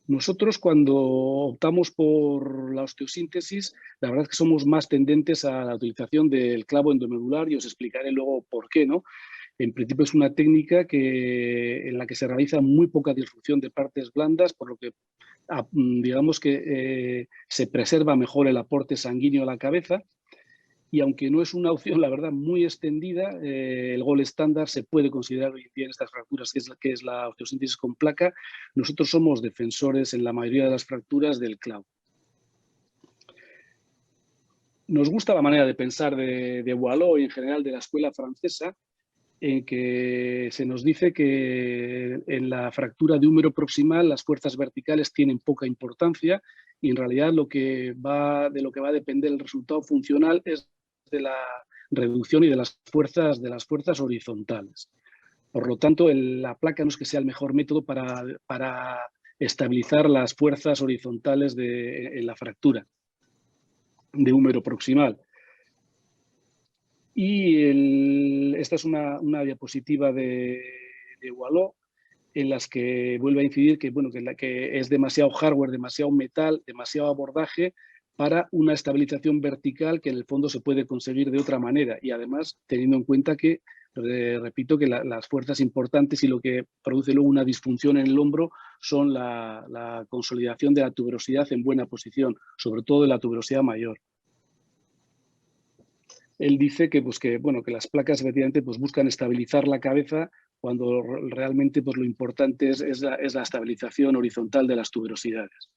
Nosotros, cuando optamos por la osteosíntesis, la verdad es que somos más tendentes a la utilización del clavo endomedular y os explicaré luego por qué, ¿no? En principio es una técnica en la que se realiza muy poca disfunción de partes blandas, por lo que digamos que se preserva mejor el aporte sanguíneo a la cabeza. Y aunque no es una opción, la verdad, muy extendida, el gold estándar se puede considerar hoy en día en estas fracturas, que es la osteosíntesis con placa. Nosotros somos defensores en la mayoría de las fracturas del clavo. Nos gusta la manera de pensar de Boileau y en general de la escuela francesa, en que se nos dice que en la fractura de húmero proximal las fuerzas verticales tienen poca importancia y en realidad de lo que va a depender el resultado funcional es de la reducción y de las fuerzas horizontales. Por lo tanto, la placa no es que sea el mejor método para estabilizar las fuerzas horizontales en la fractura de húmero proximal. Y esta es una diapositiva de Boileau en las que vuelve a incidir que es demasiado hardware, demasiado metal, demasiado abordaje para una estabilización vertical que en el fondo se puede conseguir de otra manera. Y además, teniendo en cuenta que, repito, que las fuerzas importantes y lo que produce luego una disfunción en el hombro son la consolidación de la tuberosidad en buena posición, sobre todo de la tuberosidad mayor. Él dice que las placas efectivamente buscan estabilizar la cabeza cuando realmente lo importante es la estabilización horizontal de las tuberosidades.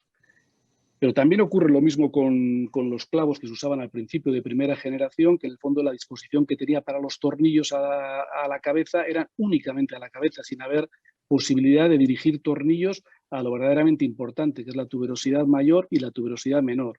Pero también ocurre lo mismo con los clavos que se usaban al principio de primera generación, que en el fondo la disposición que tenía para los tornillos a la cabeza era únicamente a la cabeza, sin haber posibilidad de dirigir tornillos a lo verdaderamente importante, que es la tuberosidad mayor y la tuberosidad menor.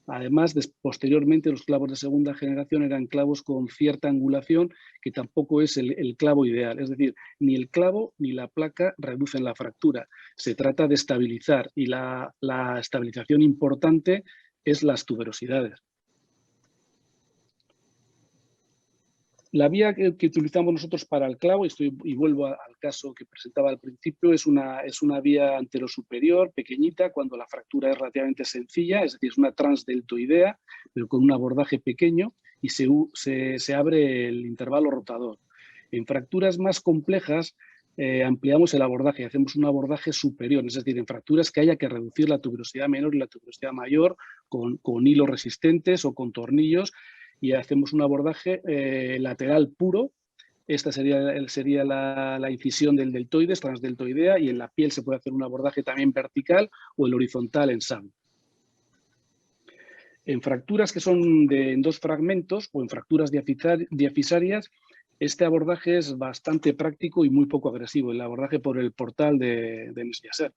Además, posteriormente los clavos de segunda generación eran clavos con cierta angulación, que tampoco es el clavo ideal. Es decir, ni el clavo ni la placa reducen la fractura. Se trata de estabilizar y la estabilización importante es las tuberosidades. La vía que utilizamos nosotros para el clavo, y vuelvo al caso que presentaba al principio, es una vía anterosuperior pequeñita cuando la fractura es relativamente sencilla, es decir, es una transdeltoidea, pero con un abordaje pequeño y se abre el intervalo rotador. En fracturas más complejas, ampliamos el abordaje y hacemos un abordaje superior, es decir, en fracturas que haya que reducir la tuberosidad menor y la tuberosidad mayor con hilos resistentes o con tornillos, y hacemos un abordaje lateral puro. Esta sería la incisión del deltoides, transdeltoidea, y en la piel se puede hacer un abordaje también vertical o el horizontal en SAM. En fracturas que son en 2 fragmentos o en fracturas diafisarias, este abordaje es bastante práctico y muy poco agresivo, el abordaje por el portal de Messiaser.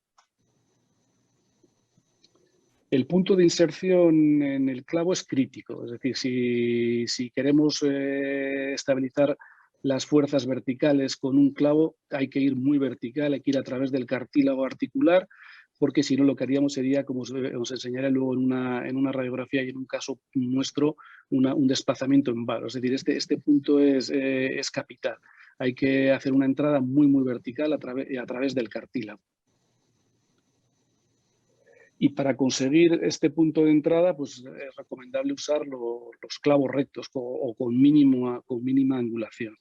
El punto de inserción en el clavo es crítico, es decir, si queremos estabilizar las fuerzas verticales con un clavo, hay que ir muy vertical, hay que ir a través del cartílago articular, porque si no lo que haríamos sería, como os enseñaré luego en una radiografía y en un caso nuestro, un desplazamiento en varo. Es decir, este punto es capital. Hay que hacer una entrada muy, muy vertical a través del cartílago. Y para conseguir este punto de entrada, pues es recomendable usar los clavos rectos o con mínima angulación.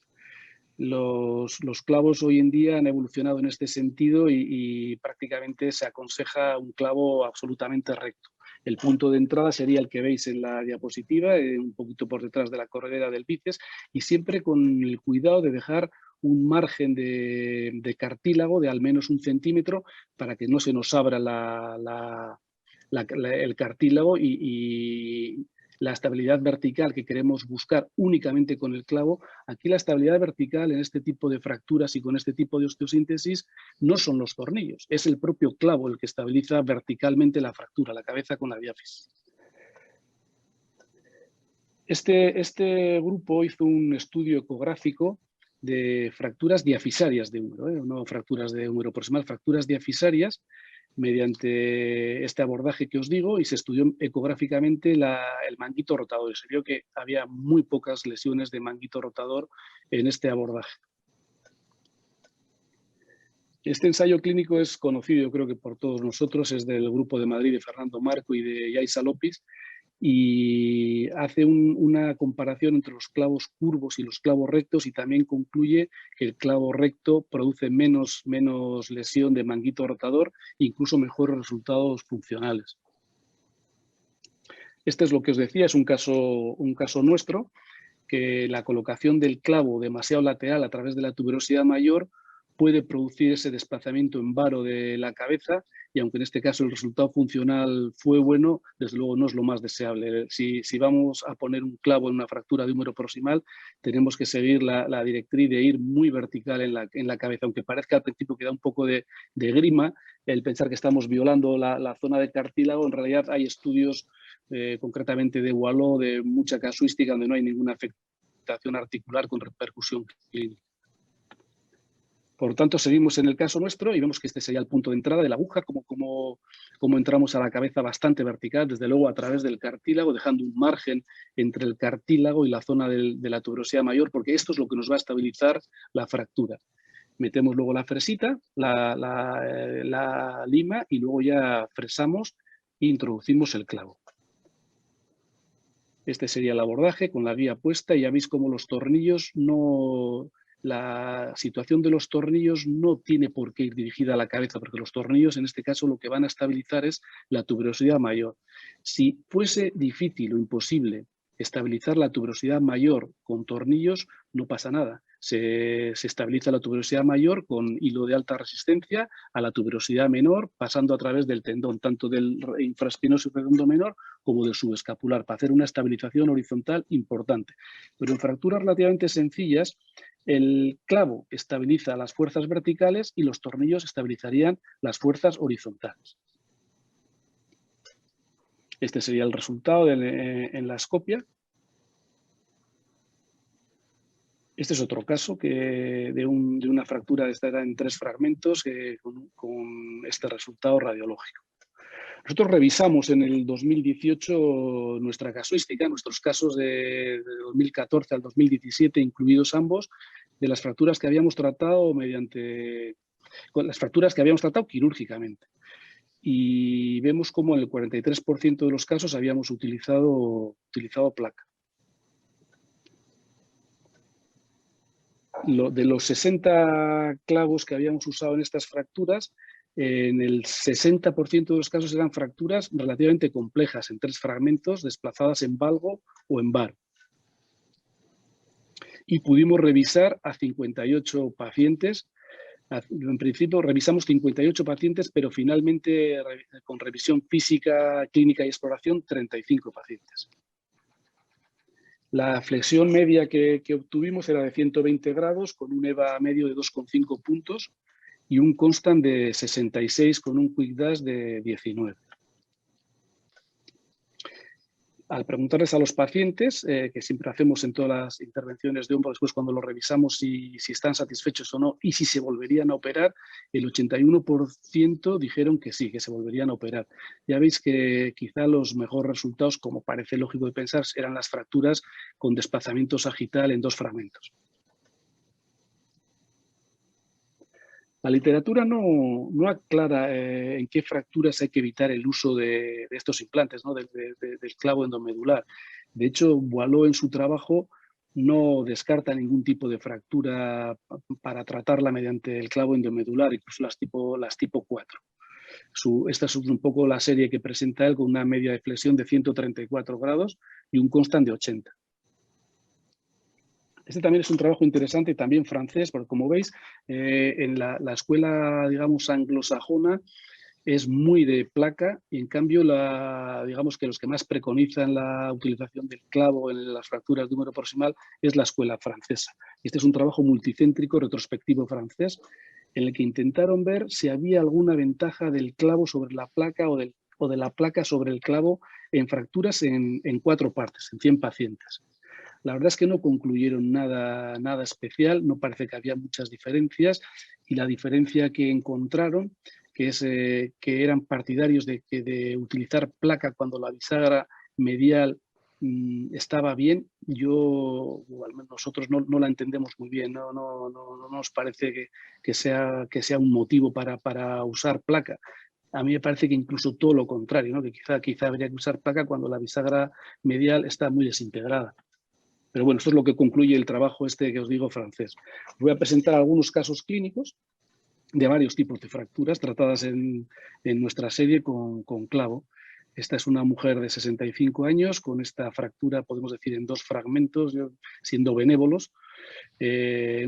Los clavos hoy en día han evolucionado en este sentido y prácticamente se aconseja un clavo absolutamente recto. El punto de entrada sería el que veis en la diapositiva, un poquito por detrás de la corredera del bíceps, y siempre con el cuidado de dejar un margen de cartílago de al menos 1 centímetro para que no se nos abra el cartílago y la estabilidad vertical que queremos buscar únicamente con el clavo. Aquí la estabilidad vertical en este tipo de fracturas y con este tipo de osteosíntesis no son los tornillos, es el propio clavo el que estabiliza verticalmente la fractura, la cabeza con la diáfisis. Este grupo hizo un estudio ecográfico de fracturas diafisarias de húmero, no fracturas de húmero proximal, fracturas diafisarias, mediante este abordaje que os digo, y se estudió ecográficamente el manguito rotador. Y se vio que había muy pocas lesiones de manguito rotador en este abordaje. Este ensayo clínico es conocido, yo creo que por todos nosotros, es del Grupo de Madrid de Fernando Marco y de Yaisa López, y hace una comparación entre los clavos curvos y los clavos rectos, y también concluye que el clavo recto produce menos lesión de manguito rotador e incluso mejores resultados funcionales. Este es lo que os decía, es un caso nuestro, que la colocación del clavo demasiado lateral a través de la tuberosidad mayor puede producir ese desplazamiento en varo de la cabeza, y aunque en este caso el resultado funcional fue bueno, desde luego no es lo más deseable. Si vamos a poner un clavo en una fractura de húmero proximal, tenemos que seguir la directriz de ir muy vertical en la cabeza, aunque parezca al principio que da un poco de grima el pensar que estamos violando la zona de cartílago. En realidad hay estudios concretamente de Boileau, de mucha casuística, donde no hay ninguna afectación articular con repercusión clínica. Por lo tanto, seguimos en el caso nuestro y vemos que este sería el punto de entrada de la aguja, como entramos a la cabeza bastante vertical, desde luego a través del cartílago, dejando un margen entre el cartílago y la zona de la tuberosidad mayor, porque esto es lo que nos va a estabilizar la fractura. Metemos luego la fresita, la lima, y luego ya fresamos e introducimos el clavo. Este sería el abordaje con la guía puesta, y ya veis cómo los tornillos la situación de los tornillos no tiene por qué ir dirigida a la cabeza, porque los tornillos en este caso lo que van a estabilizar es la tuberosidad mayor. Si fuese difícil o imposible estabilizar la tuberosidad mayor con tornillos, no pasa nada. Se estabiliza la tuberosidad mayor con hilo de alta resistencia a la tuberosidad menor, pasando a través del tendón, tanto del infraespinoso y redondo menor como del subescapular, para hacer una estabilización horizontal importante. Pero en fracturas relativamente sencillas, el clavo estabiliza las fuerzas verticales y los tornillos estabilizarían las fuerzas horizontales. Este sería el resultado en la escopia. Este es otro caso de una fractura de esta edad en 3 fragmentos con este resultado radiológico. Nosotros revisamos en el 2018 nuestra casuística, nuestros casos de 2014 al 2017, incluidos ambos, de las fracturas que habíamos tratado quirúrgicamente. Y vemos cómo en el 43% de los casos habíamos utilizado placa. de los 60 clavos que habíamos usado en estas fracturas, en el 60% de los casos eran fracturas relativamente complejas, en 3 fragmentos, desplazadas en valgo o en bar. Y pudimos revisar a 58 pacientes. En principio revisamos 58 pacientes, pero finalmente con revisión física, clínica y exploración, 35 pacientes. La flexión media que obtuvimos era de 120 grados con un EVA medio de 2,5 puntos y un constant de 66 con un quick dash de 19. Al preguntarles a los pacientes, que siempre hacemos en todas las intervenciones de hombro, después cuando lo revisamos si están satisfechos o no y si se volverían a operar, el 81% dijeron que sí, que se volverían a operar. Ya veis que quizá los mejores resultados, como parece lógico de pensar, eran las fracturas con desplazamiento sagital en 2 fragmentos. La literatura no aclara en qué fracturas hay que evitar el uso de estos implantes, ¿no? del clavo endomedular. De hecho, Boileau en su trabajo no descarta ningún tipo de fractura para tratarla mediante el clavo endomedular, incluso las tipo 4. Esta es un poco la serie que presenta él con una media de flexión de 134 grados y un constant de 80. Este también es un trabajo interesante, también francés, porque como veis, en la escuela, digamos, anglosajona es muy de placa y en cambio, digamos que los que más preconizan la utilización del clavo en las fracturas de húmero proximal es la escuela francesa. Este es un trabajo multicéntrico, retrospectivo francés, en el que intentaron ver si había alguna ventaja del clavo sobre la placa o de la placa sobre el clavo en fracturas en 4 partes, en 100 pacientes. La verdad es que no concluyeron nada especial, no parece que había muchas diferencias y la diferencia que encontraron, que es que eran partidarios de utilizar placa cuando la bisagra medial estaba bien, o al menos nosotros no la entendemos muy bien, no nos parece que sea un motivo para usar placa. A mí me parece que incluso todo lo contrario, ¿no? Que quizá habría que usar placa cuando la bisagra medial está muy desintegrada. Pero bueno, esto es lo que concluye el trabajo este que os digo francés. Os voy a presentar algunos casos clínicos de varios tipos de fracturas tratadas en nuestra serie con clavo. Esta es una mujer de 65 años con esta fractura, podemos decir, en 2 fragmentos, siendo benévolos,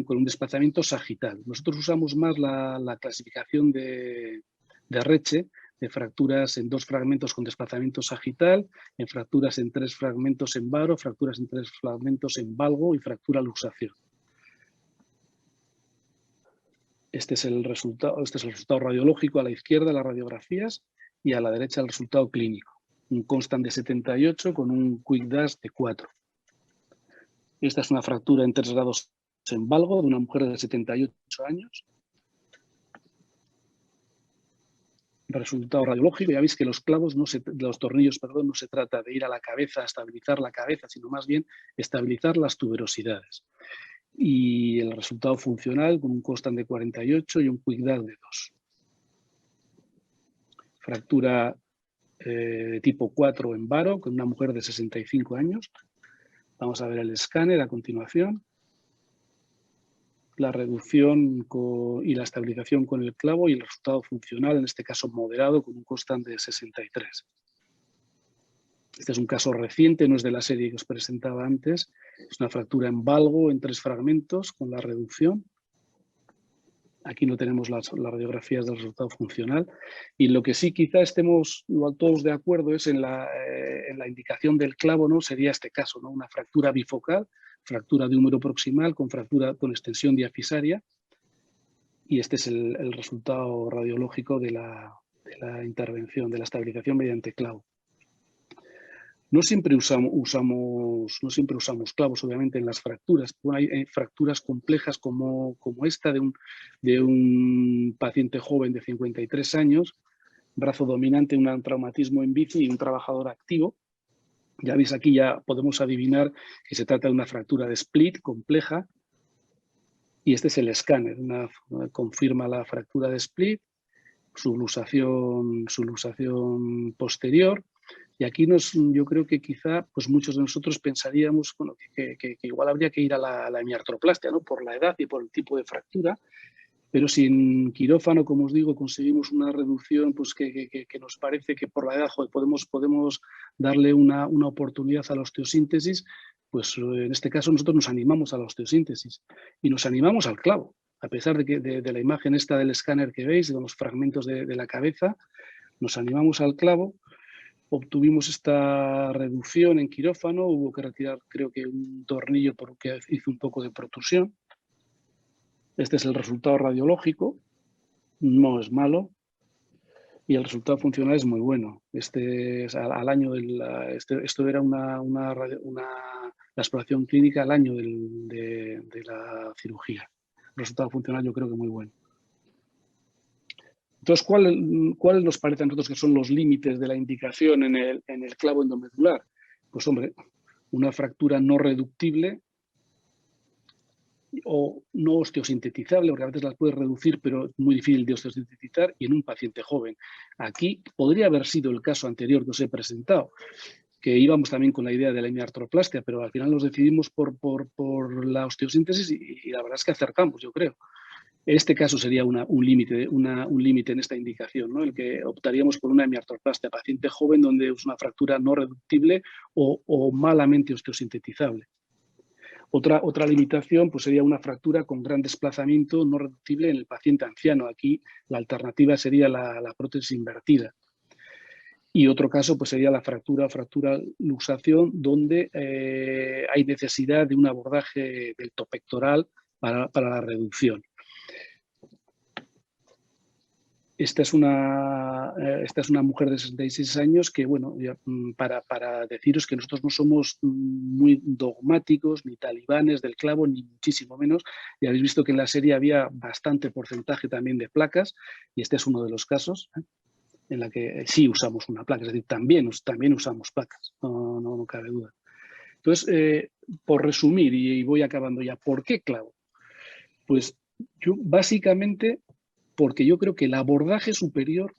con un desplazamiento sagital. Nosotros usamos más la clasificación de Recce, de fracturas en 2 fragmentos con desplazamiento sagital, en fracturas en 3 fragmentos en varo, fracturas en 3 fragmentos en valgo y fractura luxación. Este es el resultado radiológico a la izquierda, las radiografías, y a la derecha el resultado clínico. Un constant de 78 con un quick dash de 4. Esta es una fractura en 3 grados en valgo de una mujer de 78 años. Resultado radiológico, ya veis que los tornillos, no se trata de ir a la cabeza, a estabilizar la cabeza, sino más bien estabilizar las tuberosidades. Y el resultado funcional con un constant de 48 y un quick dash de 2. Fractura tipo 4 en varo con una mujer de 65 años. Vamos a ver el escáner a continuación. La reducción y la estabilización con el clavo y el resultado funcional, en este caso moderado, con un constant de 63. Este es un caso reciente, no es de la serie que os presentaba antes. Es una fractura en valgo en 3 fragmentos con la reducción. Aquí no tenemos las radiografías del resultado funcional. Y lo que sí quizá estemos todos de acuerdo es en la indicación del clavo, ¿no? Sería este caso, ¿no? Una fractura bifocal, fractura de húmero proximal con fractura con extensión diafisaria. Y este es el resultado radiológico de la intervención, de la estabilización mediante clavo. No siempre usamos clavos, obviamente, en las fracturas. Bueno, hay fracturas complejas como esta de un paciente joven de 53 años, brazo dominante, un traumatismo en bici y un trabajador activo. Ya veis aquí, ya podemos adivinar que se trata de una fractura de split compleja. Y este es el escáner, confirma la fractura de split, su luxación posterior. Y aquí yo creo que quizá pues muchos de nosotros pensaríamos bueno, que igual habría que ir a la hemiartroplastia, ¿no? Por la edad y por el tipo de fractura, pero si en quirófano, como os digo, conseguimos una reducción pues que nos parece que por la edad joder, podemos darle una oportunidad a la osteosíntesis, pues en este caso nosotros nos animamos a la osteosíntesis y nos animamos al clavo. A pesar de la imagen esta del escáner que veis, de los fragmentos de la cabeza, nos animamos al clavo. Obtuvimos esta reducción en quirófano, hubo que retirar creo que un tornillo porque hizo un poco de protrusión. Este es el resultado radiológico, no es malo y el resultado funcional es muy bueno. Este es al año esto era la exploración clínica al año de la cirugía. El resultado funcional yo creo que muy bueno. Entonces, ¿cuáles nos parece a nosotros que son los límites de la indicación en el clavo endomedular? Pues hombre, una fractura no reductible o no osteosintetizable, porque a veces las puedes reducir, pero es muy difícil de osteosintetizar, y en un paciente joven. Aquí podría haber sido el caso anterior que os he presentado, que íbamos también con la idea de la hemiartroplastia, pero al final nos decidimos por la osteosíntesis y la verdad es que acertamos, yo creo. En este caso sería un límite en esta indicación, ¿no? El que optaríamos por una hemiartroplastia paciente joven donde es una fractura no reductible o malamente osteosintetizable. Otra limitación pues sería una fractura con gran desplazamiento no reductible en el paciente anciano. Aquí la alternativa sería la prótesis invertida. Y otro caso pues sería la fractura luxación, donde hay necesidad de un abordaje deltopectoral para la reducción. Esta es una mujer de 66 años que, bueno, para deciros que nosotros no somos muy dogmáticos ni talibanes del clavo, ni muchísimo menos. Ya habéis visto que en la serie había bastante porcentaje también de placas y este es uno de los casos en la que sí usamos una placa, es decir, también usamos placas, no cabe duda. Entonces, por resumir, y voy acabando ya, ¿por qué clavo? Pues yo básicamente porque yo creo que el abordaje superior,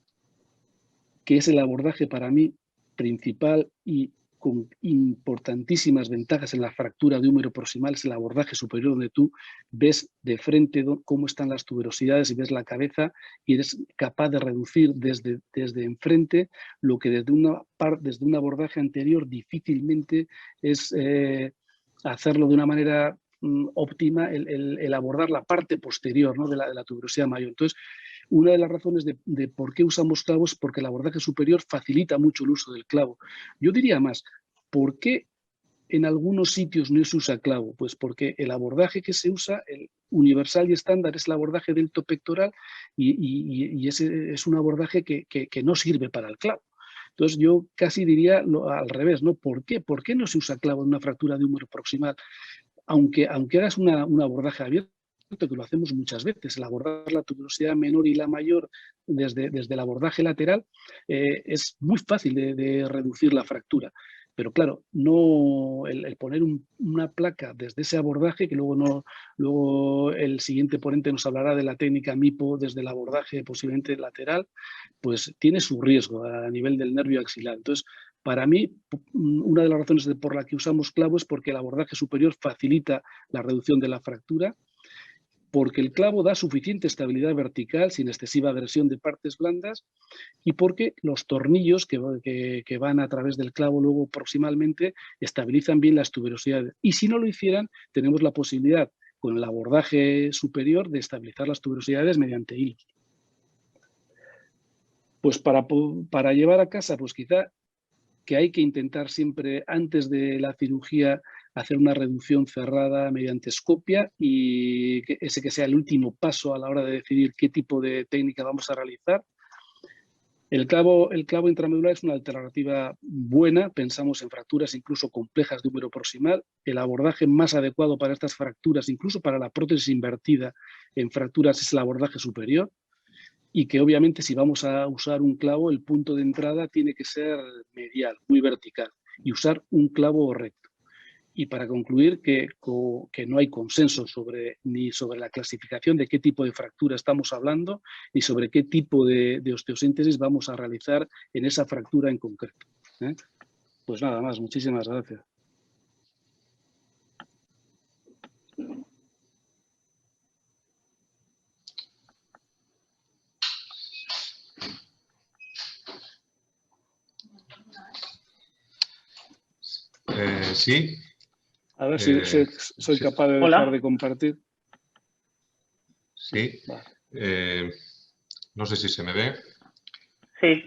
que es el abordaje para mí principal y con importantísimas ventajas en la fractura de húmero proximal, es el abordaje superior donde tú ves de frente cómo están las tuberosidades y ves la cabeza y eres capaz de reducir desde enfrente lo que desde un abordaje anterior difícilmente es hacerlo de una manera óptima el abordar la parte posterior, ¿no? de la tuberosidad mayor. Entonces, una de las razones de por qué usamos clavos es porque el abordaje superior facilita mucho el uso del clavo. Yo diría más, ¿por qué en algunos sitios no se usa clavo? Pues porque el abordaje que se usa, el universal y estándar, es el abordaje deltopectoral y ese es un abordaje que no sirve para el clavo. Entonces yo casi diría al revés, ¿no? ¿Por qué? ¿Por qué no se usa clavo en una fractura de húmero proximal? Aunque hagas un abordaje abierto, que lo hacemos muchas veces, el abordar la tuberosidad menor y la mayor desde el abordaje lateral es muy fácil de reducir la fractura. Pero claro, no el poner una placa desde ese abordaje, que luego el siguiente ponente nos hablará de la técnica MIPO desde el abordaje posiblemente lateral, pues tiene su riesgo a nivel del nervio axilar. Entonces, para mí, una de las razones por la que usamos clavo es porque el abordaje superior facilita la reducción de la fractura, porque el clavo da suficiente estabilidad vertical sin excesiva agresión de partes blandas y porque los tornillos que van a través del clavo luego proximalmente estabilizan bien las tuberosidades. Y si no lo hicieran, tenemos la posibilidad con el abordaje superior de estabilizar las tuberosidades mediante hilos. Pues para llevar a casa, pues quizá que hay que intentar siempre antes de la cirugía hacer una reducción cerrada mediante escopia y que sea el último paso a la hora de decidir qué tipo de técnica vamos a realizar. El clavo intramedular es una alternativa buena, pensamos en fracturas incluso complejas de húmero proximal. El abordaje más adecuado para estas fracturas, incluso para la prótesis invertida en fracturas, es el abordaje superior. Y que obviamente si vamos a usar un clavo, el punto de entrada tiene que ser medial, muy vertical, y usar un clavo recto. Y para concluir, que no hay consenso ni sobre la clasificación de qué tipo de fractura estamos hablando, ni sobre qué tipo de osteosíntesis vamos a realizar en esa fractura en concreto. ¿eh? Pues nada más, muchísimas gracias. Sí. A ver si soy capaz de dejar de compartir. Sí. Vale. No sé si se me ve. Sí.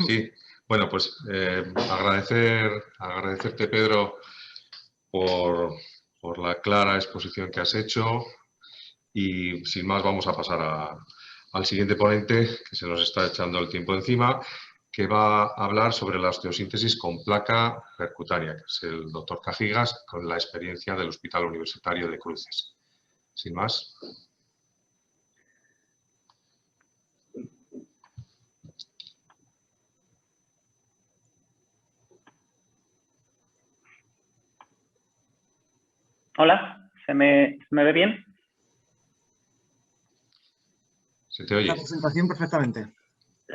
Sí. Bueno, pues agradecerte, Pedro, por la clara exposición que has hecho y sin más vamos a pasar al siguiente ponente, que se nos está echando el tiempo encima, que va a hablar sobre la osteosíntesis con placa percutánea, que es el doctor Cajigas, con la experiencia del Hospital Universitario de Cruces. Sin más. Hola, ¿se me ve bien? Se te oye. La presentación perfectamente.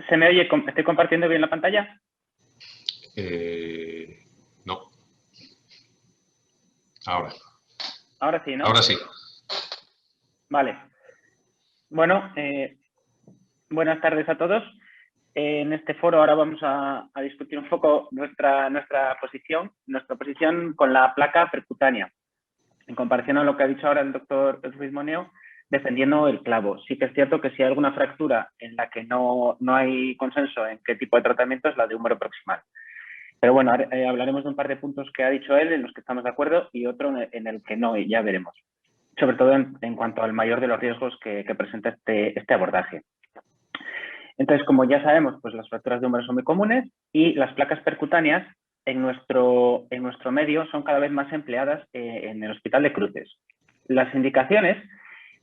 ¿Se me oye? ¿Estoy compartiendo bien la pantalla? No. Ahora. Ahora sí, ¿no? Ahora sí. Vale. Bueno, buenas tardes a todos. En este foro ahora vamos a discutir un poco nuestra posición con la placa percutánea. En comparación a lo que ha dicho ahora el doctor Ruiz Moneo, defendiendo el clavo. Sí que es cierto que si hay alguna fractura en la que no hay consenso en qué tipo de tratamiento es la de húmero proximal. Pero bueno, hablaremos de un par de puntos que ha dicho él en los que estamos de acuerdo y otro en el que no, y ya veremos. Sobre todo en cuanto al mayor de los riesgos que presenta este abordaje. Entonces, como ya sabemos, pues las fracturas de húmero son muy comunes y las placas percutáneas en nuestro medio son cada vez más empleadas en el Hospital de Cruces. Las indicaciones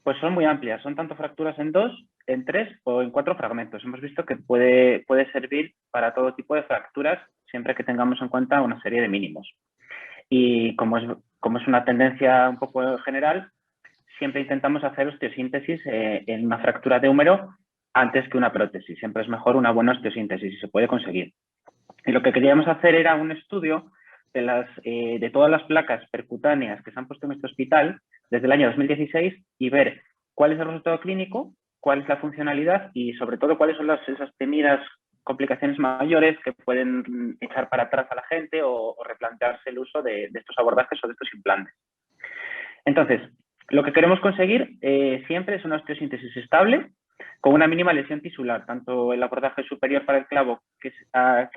pues son muy amplias, son tanto fracturas en 2, en 3 o en 4 fragmentos. Hemos visto que puede servir para todo tipo de fracturas siempre que tengamos en cuenta una serie de mínimos. Y como es una tendencia un poco general, siempre intentamos hacer osteosíntesis en una fractura de húmero antes que una prótesis. Siempre es mejor una buena osteosíntesis y se puede conseguir. Y lo que queríamos hacer era un estudio de todas las placas percutáneas que se han puesto en este hospital desde el año 2016 y ver cuál es el resultado clínico, cuál es la funcionalidad y sobre todo cuáles son esas temidas complicaciones mayores que pueden echar para atrás a la gente o replantearse el uso de estos abordajes o de estos implantes. Entonces, lo que queremos conseguir siempre es una osteosíntesis estable con una mínima lesión tisular, tanto el abordaje superior para el clavo que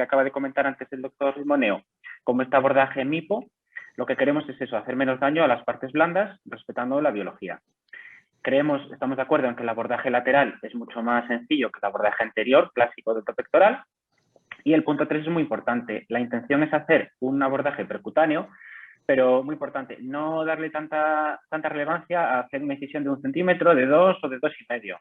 acaba de comentar antes el doctor Moneo, como este abordaje MIPO. Lo que queremos es eso, hacer menos daño a las partes blandas, respetando la biología. Estamos de acuerdo en que el abordaje lateral es mucho más sencillo que el abordaje anterior, clásico del pectoral. Y el punto 3 es muy importante. La intención es hacer un abordaje percutáneo, pero muy importante, no darle tanta relevancia a hacer una incisión de 1 centímetro, de 2 o de 2,5.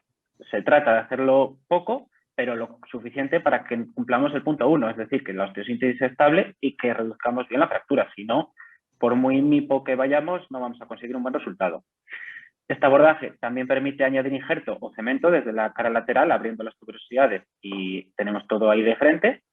Se trata de hacerlo poco, pero lo suficiente para que cumplamos el punto 1, es decir, que la osteosíntesis sea estable y que reduzcamos bien la fractura. Si no, por muy mipo que vayamos, no vamos a conseguir un buen resultado. Este abordaje también permite añadir injerto o cemento desde la cara lateral, abriendo las tuberosidades y tenemos todo ahí de frente.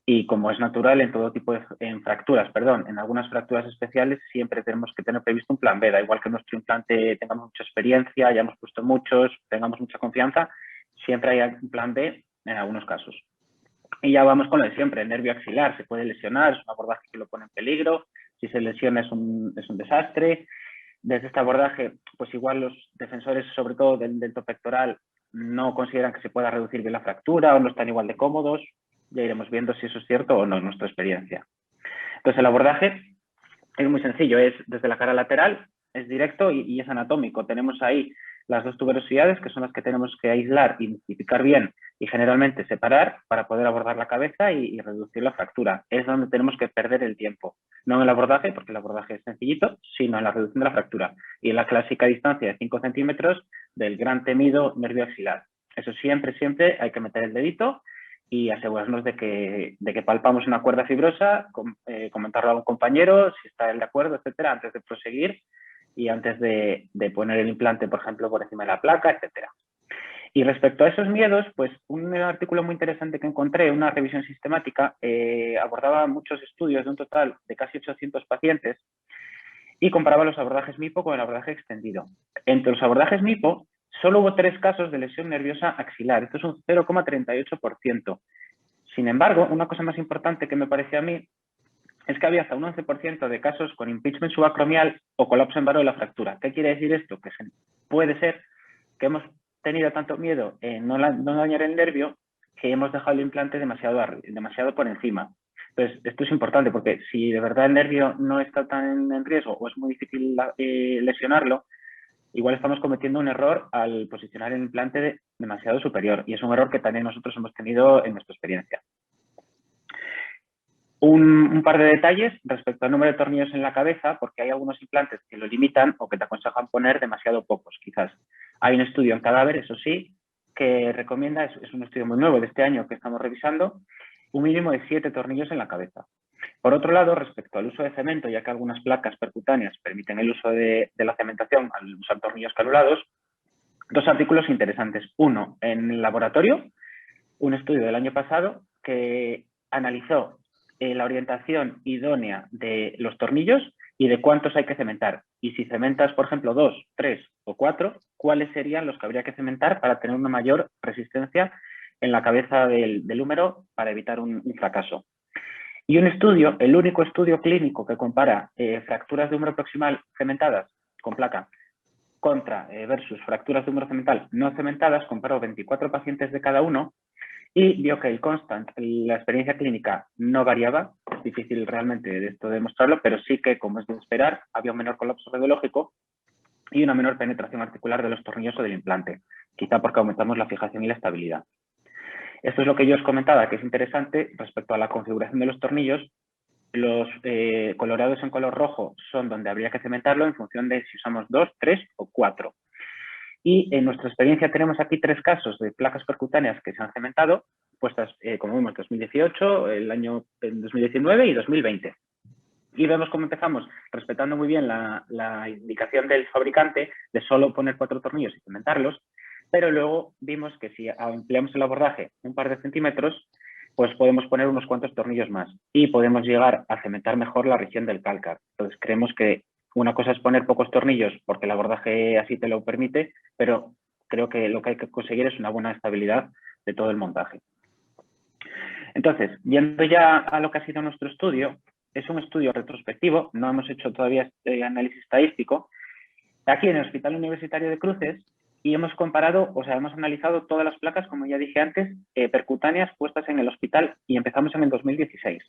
Y como es natural en todo tipo en algunas fracturas especiales siempre tenemos que tener previsto un plan B, da igual que nuestro implante tengamos mucha experiencia, hayamos puesto muchos, tengamos mucha confianza, siempre hay un plan B en algunos casos. Y ya vamos con lo de siempre, el nervio axilar se puede lesionar, es un abordaje que lo pone en peligro, si se lesiona es un desastre. Desde este abordaje, pues igual los defensores, sobre todo del delto pectoral, no consideran que se pueda reducir bien la fractura o no están igual de cómodos. Ya iremos viendo si eso es cierto o no en nuestra experiencia. Entonces, el abordaje es muy sencillo, es desde la cara lateral, es directo y es anatómico. Tenemos ahí las 2 tuberosidades, que son las que tenemos que aislar, identificar bien y generalmente separar para poder abordar la cabeza y reducir la fractura. Es donde tenemos que perder el tiempo. No en el abordaje, porque el abordaje es sencillito, sino en la reducción de la fractura. Y en la clásica distancia de 5 centímetros del gran temido nervio axilar. Eso siempre hay que meter el dedito y asegurarnos de que palpamos una cuerda fibrosa, comentarlo a un compañero, si está él de acuerdo, etcétera, antes de proseguir y antes de poner el implante, por ejemplo, por encima de la placa, etcétera. Y respecto a esos miedos, pues un artículo muy interesante que encontré, una revisión sistemática, abordaba muchos estudios de un total de casi 800 pacientes y comparaba los abordajes MIPO con el abordaje extendido. Entre los abordajes MIPO, solo hubo 3 casos de lesión nerviosa axilar. Esto es un 0,38%. Sin embargo, una cosa más importante que me pareció a mí es que había hasta un 11% de casos con impeachment subacromial o colapso en varo de la fractura. ¿Qué quiere decir esto? Que puede ser que hemos tenido tanto miedo en no dañar el nervio que hemos dejado el implante demasiado por encima. Entonces, esto es importante porque si de verdad el nervio no está tan en riesgo o es muy difícil lesionarlo, igual estamos cometiendo un error al posicionar el implante demasiado superior, y es un error que también nosotros hemos tenido en nuestra experiencia. Un par de detalles respecto al número de tornillos en la cabeza, porque hay algunos implantes que lo limitan o que te aconsejan poner demasiado pocos, quizás. Hay un estudio en cadáver, eso sí, que recomienda, es un estudio muy nuevo de este año que estamos revisando, un mínimo de 7 tornillos en la cabeza. Por otro lado, respecto al uso de cemento, ya que algunas placas percutáneas permiten el uso de la cementación al usar tornillos calulados, 2 artículos interesantes. Uno, en el laboratorio, un estudio del año pasado que analizó la orientación idónea de los tornillos y de cuántos hay que cementar. Y si cementas, por ejemplo, 2, 3 o 4, ¿cuáles serían los que habría que cementar para tener una mayor resistencia en la cabeza del húmero para evitar un fracaso? Y un estudio, el único estudio clínico que compara fracturas de húmero proximal cementadas con placa contra versus fracturas de húmero cemental no cementadas, comparó 24 pacientes de cada uno y vio que el constant, la experiencia clínica, no variaba. Es difícil realmente de esto demostrarlo, pero sí que, como es de esperar, había un menor colapso radiológico y una menor penetración articular de los tornillos o del implante, quizá porque aumentamos la fijación y la estabilidad. Esto es lo que yo os comentaba, que es interesante respecto a la configuración de los tornillos. Los coloreados en color rojo son donde habría que cementarlo en función de si usamos 2, 3 o 4. Y en nuestra experiencia tenemos aquí 3 casos de placas percutáneas que se han cementado, puestas, como vemos, 2018, el año 2019 y 2020. Y vemos cómo empezamos respetando muy bien la indicación del fabricante de solo poner 4 tornillos y cementarlos, pero luego vimos que si ampliamos el abordaje un par de centímetros, pues podemos poner unos cuantos tornillos más y podemos llegar a cementar mejor la región del cálcar. Entonces creemos que una cosa es poner pocos tornillos porque el abordaje así te lo permite, pero creo que lo que hay que conseguir es una buena estabilidad de todo el montaje. Entonces, yendo ya a lo que ha sido nuestro estudio, es un estudio retrospectivo, no hemos hecho todavía este análisis estadístico, aquí en el Hospital Universitario de Cruces, y hemos comparado, o sea, hemos analizado todas las placas, como ya dije antes, percutáneas puestas en el hospital, y empezamos en el 2016.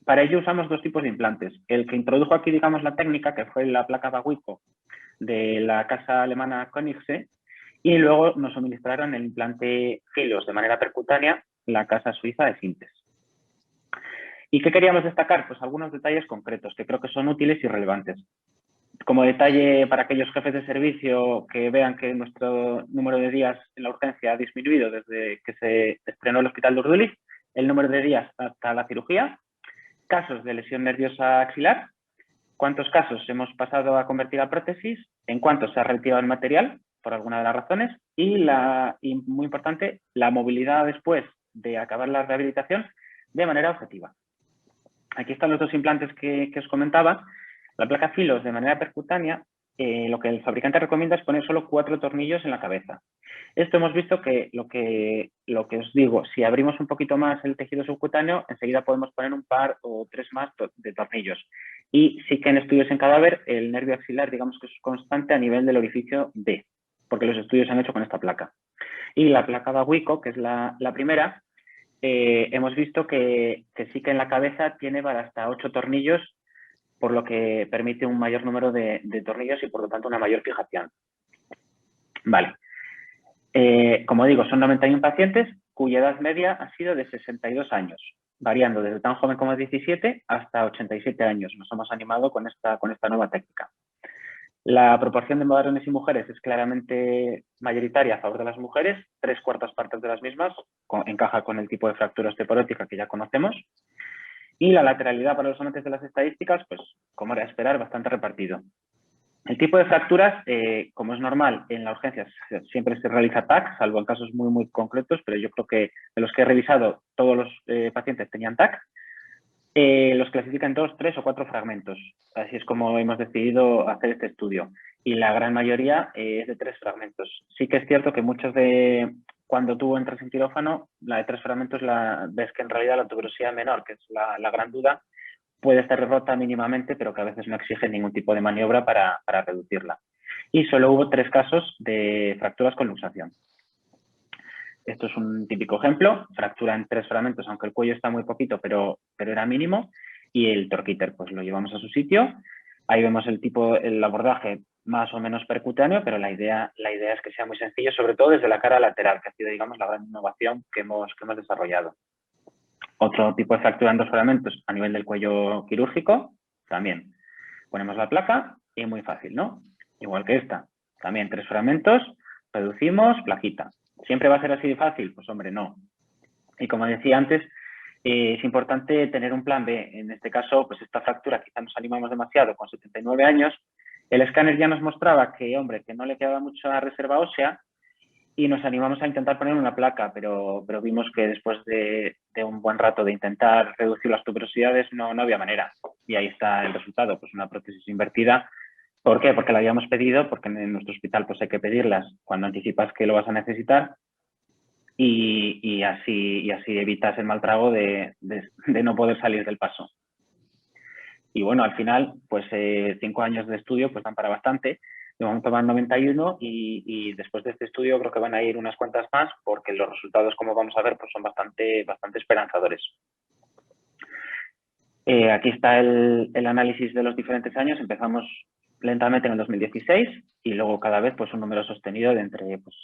Para ello usamos 2 tipos de implantes. El que introdujo aquí, digamos, la técnica, que fue la placa Baguico de la casa alemana Koenigsegg, y luego nos suministraron el implante Filos de manera percutánea, la casa suiza de Sintes. ¿Y qué queríamos destacar? Pues algunos detalles concretos que creo que son útiles y relevantes. Como detalle para aquellos jefes de servicio que vean que nuestro número de días en la urgencia ha disminuido desde que se estrenó el Hospital de Urduliz, el número de días hasta la cirugía, casos de lesión nerviosa axilar, cuántos casos hemos pasado a convertir a prótesis, en cuántos se ha retirado el material, por alguna de las razones, y muy importante, la movilidad después de acabar la rehabilitación de manera objetiva. Aquí están los 2 implantes que os comentaba. La placa Filos de manera percutánea, lo que el fabricante recomienda es poner solo 4 tornillos en la cabeza. Esto hemos visto que lo que os digo, si abrimos un poquito más el tejido subcutáneo, enseguida podemos poner un par o 3 más de tornillos. Y sí que en estudios en cadáver, el nervio axilar, digamos que es constante a nivel del orificio D, porque los estudios se han hecho con esta placa. Y la placa Baguico, que es la primera, hemos visto que sí que en la cabeza tiene hasta 8 tornillos, por lo que permite un mayor número de tornillos y por lo tanto una mayor fijación. Vale. Como digo, son 91 pacientes cuya edad media ha sido de 62 años, variando desde tan joven como 17 hasta 87 años. Nos hemos animado con esta nueva técnica. La proporción de varones y mujeres es claramente mayoritaria a favor de las mujeres, 3/4 partes de las mismas, encaja con el tipo de fractura osteoporótica que ya conocemos. Y la lateralidad para los amantes de las estadísticas, pues como era de esperar, bastante repartido. El tipo de fracturas, como es normal, en la urgencia siempre se realiza TAC, salvo en casos muy, muy concretos, pero yo creo que de los que he revisado, todos los pacientes tenían TAC. Los clasifican en 2, 3 o 4 fragmentos. Así es como hemos decidido hacer este estudio. Y la gran mayoría es de 3 fragmentos. Sí que es cierto que muchos de... Cuando tú entras en quirófano, la de 3 fragmentos ves que en realidad la tuberosidad menor, que es la gran duda, puede estar rota mínimamente, pero que a veces no exige ningún tipo de maniobra para reducirla. Y solo hubo 3 casos de fracturas con luxación. Esto es un típico ejemplo, fractura en 3 fragmentos, aunque el cuello está muy poquito, pero era mínimo, y el torquíter pues lo llevamos a su sitio. Ahí vemos el abordaje más o menos percutáneo, pero la idea es que sea muy sencillo, sobre todo desde la cara lateral, que ha sido, digamos, la gran innovación que hemos desarrollado. Otro tipo de fractura en 2 fragmentos a nivel del cuello quirúrgico, también. Ponemos la placa y muy fácil, ¿no? Igual que esta. También 3 fragmentos, reducimos, plaquita. ¿Siempre va a ser así de fácil? Pues hombre, no. Y como decía antes, es importante tener un plan B. En este caso, pues esta fractura quizá nos animamos demasiado con 79 años. El escáner ya nos mostraba que, hombre, que no le quedaba mucha reserva ósea y nos animamos a intentar poner una placa, pero vimos que después de un buen rato de intentar reducir las tuberosidades no había manera. Y ahí está el resultado, pues una prótesis invertida. ¿Por qué? Porque la habíamos pedido, porque en nuestro hospital pues hay que pedirlas cuando anticipas que lo vas a necesitar y así evitas el mal trago de no poder salir del paso. Y bueno, al final, pues 5 años de estudio pues dan para bastante. De momento van 91 y después de este estudio creo que van a ir unas cuantas más porque los resultados, como vamos a ver, pues son bastante esperanzadores. Aquí está el análisis de los diferentes años. Empezamos lentamente en el 2016 y luego cada vez pues un número sostenido de entre pues,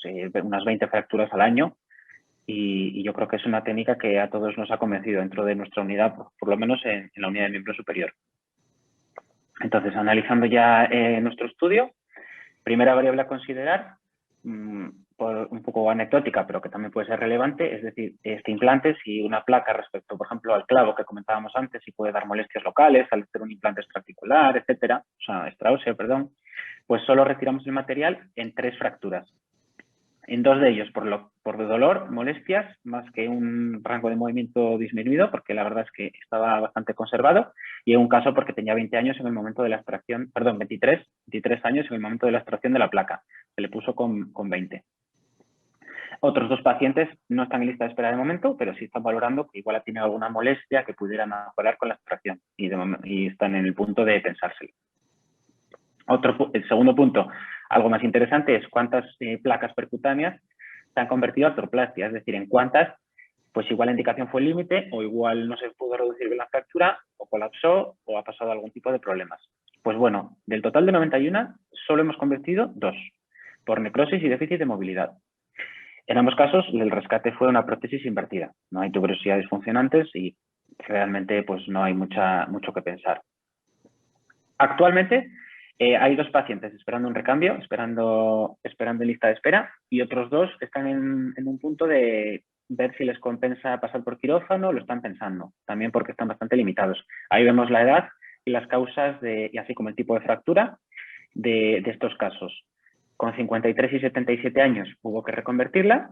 unas 20 fracturas al año y yo creo que es una técnica que a todos nos ha convencido dentro de nuestra unidad, por lo menos en la unidad de miembro superior. Entonces, analizando ya nuestro estudio, primera variable a considerar, por un poco anecdótica, pero que también puede ser relevante, es decir, este implante, si una placa respecto, por ejemplo, al clavo que comentábamos antes, si puede dar molestias locales al hacer un implante extraarticular, etcétera, o sea, extraóseo, perdón, pues solo retiramos el material en 3 fracturas. En 2 de ellos por dolor, molestias, más que un rango de movimiento disminuido, porque la verdad es que estaba bastante conservado, y en un caso porque tenía 20 años en el momento de la extracción, perdón, 23 años en el momento de la extracción de la placa. Se le puso con 20. Otros 2 pacientes no están en lista de espera de momento, pero sí están valorando que igual tienen alguna molestia que pudiera mejorar con la extracción y están en el punto de pensárselo. El segundo punto, algo más interesante, es cuántas placas percutáneas se han convertido a artroplastia, es decir, en cuántas, pues igual la indicación fue el límite o igual no se pudo reducir bien la fractura o colapsó o ha pasado algún tipo de problemas. Pues bueno, del total de 91, solo hemos convertido 2, por necrosis y déficit de movilidad. En ambos casos, el rescate fue una prótesis invertida. No hay tuberosidades funcionantes y realmente pues no hay mucho que pensar. Actualmente, hay 2 pacientes esperando un recambio, esperando en lista de espera, y otros 2 están en un punto de ver si les compensa pasar por quirófano, lo están pensando, también porque están bastante limitados. Ahí vemos la edad y las causas, y así como el tipo de fractura de estos casos. Con 53 y 77 años hubo que reconvertirla,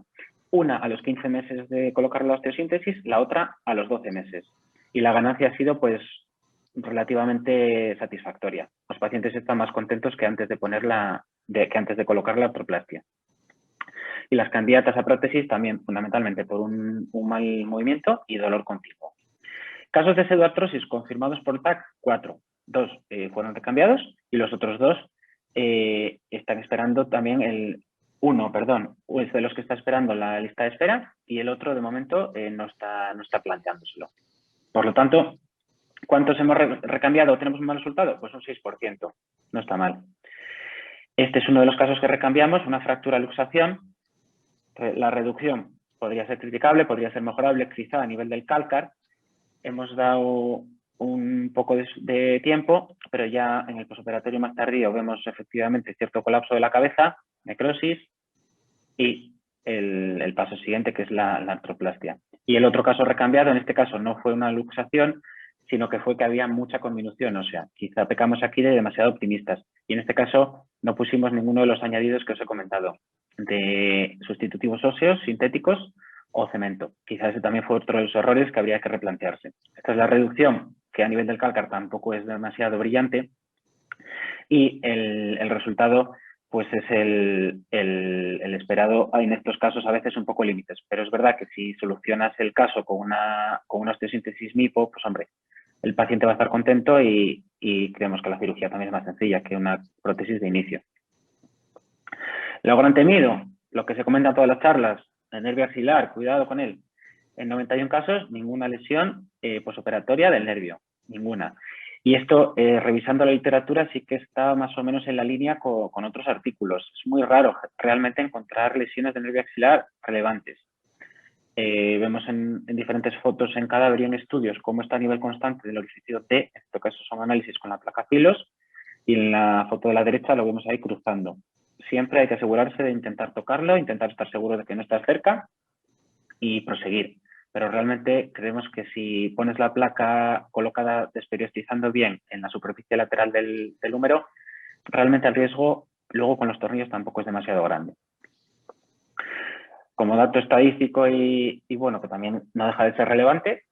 una a los 15 meses de colocar la osteosíntesis, la otra a los 12 meses. Y la ganancia ha sido pues relativamente satisfactoria. Los pacientes están más contentos que antes de colocar la artroplastia. Y las candidatas a prótesis también fundamentalmente por un mal movimiento y dolor continuo. Casos de pseudoartrosis confirmados por TAC, 4. 2 fueron recambiados y los otros 2 están esperando también uno es de los que está esperando la lista de espera y el otro de momento no está planteándoselo. Por lo tanto, ¿cuántos hemos recambiado o tenemos un mal resultado? Pues un 6%, no está mal. Este es uno de los casos que recambiamos, una fractura luxación. La reducción podría ser criticable, podría ser mejorable, quizá a nivel del cálcar. Hemos dado un poco de tiempo, pero ya en el posoperatorio más tardío vemos efectivamente cierto colapso de la cabeza, necrosis y el paso siguiente que es la artroplastia. Y el otro caso recambiado, en este caso no fue una luxación, sino que fue que había mucha conminución. O sea, quizá pecamos aquí de demasiado optimistas. Y en este caso no pusimos ninguno de los añadidos que os he comentado, de sustitutivos óseos, sintéticos o cemento. Quizás ese también fue otro de los errores que habría que replantearse. Esta es la reducción, que a nivel del cálcar tampoco es demasiado brillante, y el resultado pues es el esperado en estos casos a veces un poco límites. Pero es verdad que si solucionas el caso con una osteosíntesis MIPO, pues hombre, el paciente va a estar contento y creemos que la cirugía también es más sencilla que una prótesis de inicio. Lo gran temido, lo que se comenta en todas las charlas, el nervio axilar, cuidado con él. En 91 casos, ninguna lesión posoperatoria del nervio, ninguna. Y esto, revisando la literatura, sí que está más o menos en la línea con otros artículos. Es muy raro realmente encontrar lesiones del nervio axilar relevantes. Vemos en diferentes fotos en cadáver y en estudios cómo está a nivel constante del orificio D, en este caso son análisis con la placa Filos, y en la foto de la derecha lo vemos ahí cruzando. Siempre hay que asegurarse de intentar tocarlo, intentar estar seguro de que no está cerca y proseguir. Pero realmente creemos que si pones la placa colocada desperiostizando bien en la superficie lateral del húmero, realmente el riesgo luego con los tornillos tampoco es demasiado grande. Como dato estadístico y bueno, que también no deja de ser relevante,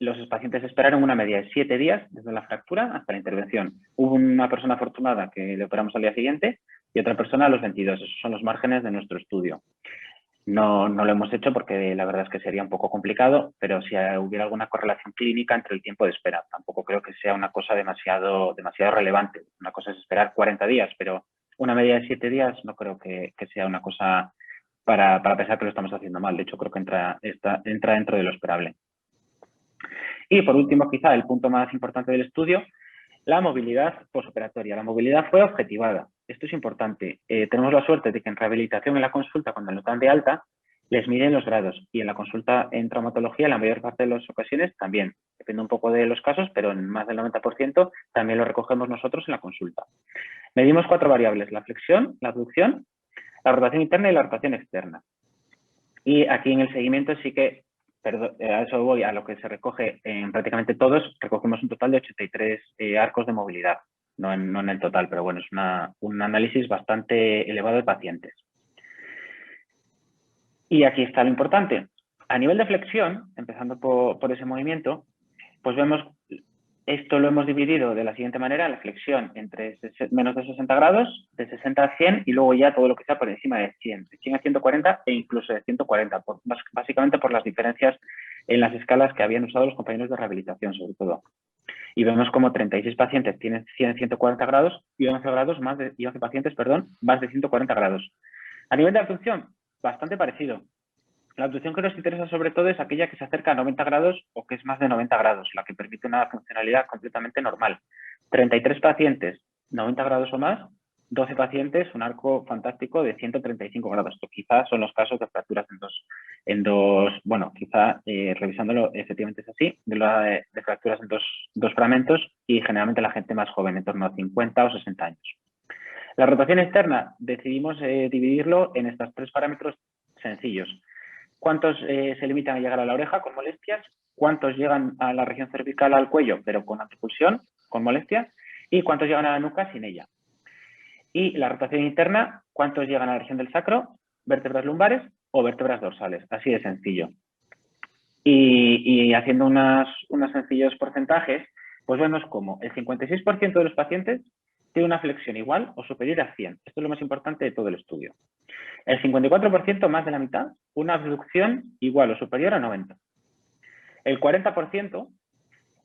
los pacientes esperaron una media de 7 días desde la fractura hasta la intervención. Hubo una persona afortunada que le operamos al día siguiente y otra persona a los 22. Esos son los márgenes de nuestro estudio. No lo hemos hecho porque la verdad es que sería un poco complicado, pero si hubiera alguna correlación clínica entre el tiempo de espera. Tampoco creo que sea una cosa demasiado relevante. Una cosa es esperar 40 días, pero una media de 7 días no creo que sea una cosa para pensar que lo estamos haciendo mal. De hecho, creo que entra dentro de lo esperable. Y por último, quizá el punto más importante del estudio, la movilidad posoperatoria. La movilidad fue objetivada. Esto es importante. Tenemos la suerte de que en rehabilitación en la consulta, cuando lo dan de alta, les miden los grados. Y en la consulta en traumatología, en la mayor parte de las ocasiones, también. Depende un poco de los casos, pero en más del 90% también lo recogemos nosotros en la consulta. Medimos 4 variables: la flexión, la abducción, la rotación interna y la rotación externa. Y aquí en el seguimiento sí que, a eso voy, a lo que se recoge en prácticamente todos, recogemos un total de 83 arcos de movilidad. No en el total, pero bueno, es un análisis bastante elevado de pacientes. Y aquí está lo importante. A nivel de flexión, empezando por ese movimiento, pues vemos, esto lo hemos dividido de la siguiente manera: la flexión entre menos de 60 grados, de 60 a 100 y luego ya todo lo que sea por encima de 100, de 100 a 140 e incluso de 140, básicamente por las diferencias en las escalas que habían usado los compañeros de rehabilitación, sobre todo. Y vemos como 36 pacientes tienen 100 140 grados y 11 pacientes, más de 140 grados. A nivel de abducción, bastante parecido. La abducción que nos interesa sobre todo es aquella que se acerca a 90 grados o que es más de 90 grados, la que permite una funcionalidad completamente normal. 33 pacientes, 90 grados o más, 12 pacientes, un arco fantástico de 135 grados. Esto quizás son los casos de fracturas bueno, quizá revisándolo efectivamente es así, de fracturas en dos fragmentos y generalmente la gente más joven, en torno a 50 o 60 años. La rotación externa, decidimos dividirlo en estos 3 parámetros sencillos. ¿Cuántos se limitan a llegar a la oreja con molestias? ¿Cuántos llegan a la región cervical, al cuello, pero con antipulsión, con molestias? ¿Y cuántos llegan a la nuca sin ella? Y la rotación interna, ¿cuántos llegan a la región del sacro, vértebras lumbares o vértebras dorsales? Así de sencillo. Y haciendo unos sencillos porcentajes, pues vemos como el 56% de los pacientes tiene una flexión igual o superior a 100. Esto es lo más importante de todo el estudio. El 54%, más de la mitad, una abducción igual o superior a 90. El 40%,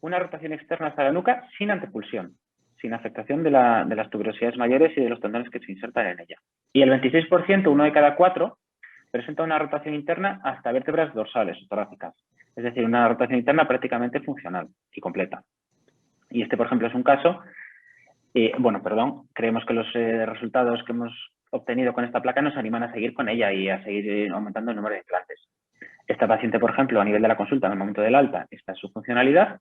una rotación externa hasta la nuca sin antepulsión, sin afectación de las tuberosidades mayores y de los tendones que se insertan en ella. Y el 26%, 1 de cada 4, presenta una rotación interna hasta vértebras dorsales o torácicas. Es decir, una rotación interna prácticamente funcional y completa. Y este, por ejemplo, es un caso, creemos que los resultados que hemos obtenido con esta placa nos animan a seguir con ella y a seguir aumentando el número de implantes. Esta paciente, por ejemplo, a nivel de la consulta, en el momento del alta, esta es su funcionalidad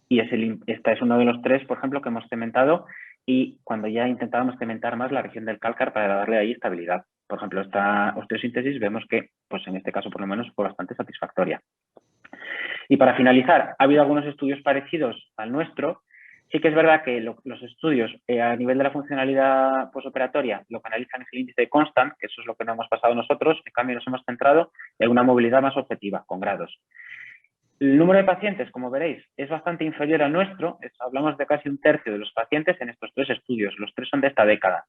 y esta es uno de los 3, por ejemplo, que hemos cementado, y cuando ya intentábamos cementar más la región del cálcar para darle ahí estabilidad. Por ejemplo, esta osteosíntesis vemos que, pues en este caso por lo menos, fue bastante satisfactoria. Y para finalizar, ha habido algunos estudios parecidos al nuestro. Sí que es verdad que los estudios a nivel de la funcionalidad postoperatoria lo que analizan es el índice de Constant, que eso es lo que no hemos pasado nosotros. En cambio, nos hemos centrado en una movilidad más objetiva, con grados. El número de pacientes, como veréis, es bastante inferior al nuestro. Hablamos de casi un tercio de los pacientes en estos 3 estudios. Los 3 son de esta década.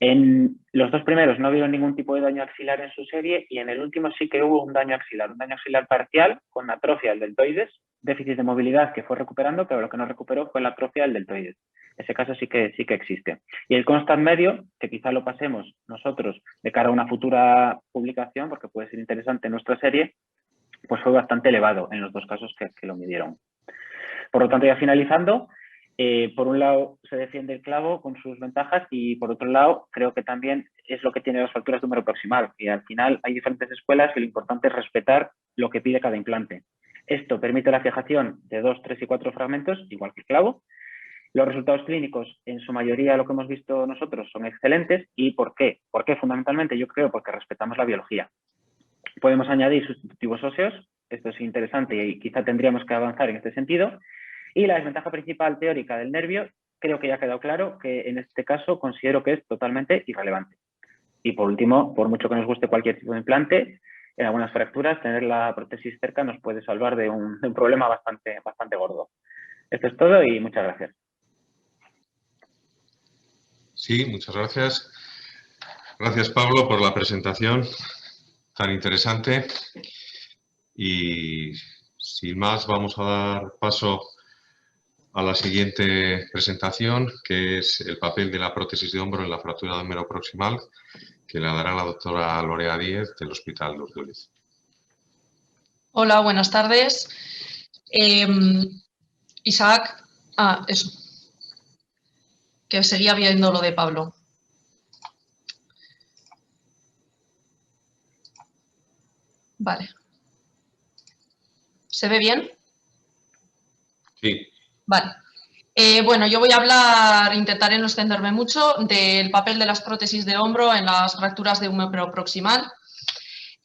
En los 2 primeros no vieron ningún tipo de daño axilar en su serie y en el último sí que hubo un daño axilar parcial con atrofia del deltoides, déficit de movilidad que fue recuperando, pero lo que no recuperó fue la atrofia del deltoides. Ese caso sí que existe. Y el constant medio, que quizá lo pasemos nosotros de cara a una futura publicación, porque puede ser interesante en nuestra serie, pues fue bastante elevado en los 2 casos que lo midieron. Por lo tanto, ya finalizando, por un lado se defiende el clavo con sus ventajas y por otro lado creo que también es lo que tiene las fracturas de húmero proximal, y al final hay diferentes escuelas y lo importante es respetar lo que pide cada implante. Esto permite la fijación de 2, 3 y 4 fragmentos, igual que el clavo. Los resultados clínicos, en su mayoría lo que hemos visto nosotros, son excelentes. ¿Y por qué? ¿Por qué? Fundamentalmente yo creo porque respetamos la biología. Podemos añadir sustitutivos óseos, esto es interesante y quizá tendríamos que avanzar en este sentido. Y la desventaja principal teórica del nervio, creo que ya ha quedado claro que en este caso considero que es totalmente irrelevante. Y por último, por mucho que nos guste cualquier tipo de implante, en algunas fracturas tener la prótesis cerca nos puede salvar de un problema bastante gordo. Esto es todo y muchas gracias. Sí, muchas gracias. Gracias, Pablo, por la presentación tan interesante. Y sin más, vamos a dar paso a la siguiente presentación, que es el papel de la prótesis de hombro en la fractura de húmero proximal, que la dará la doctora Lorea Díez del Hospital de Urduliz. Hola, buenas tardes. Isaac, eso, que seguía viendo lo de Pablo. Vale. ¿Se ve bien? Sí. Vale. Bueno, yo voy a hablar, intentaré no extenderme mucho, del papel de las prótesis de hombro en las fracturas de húmero proximal.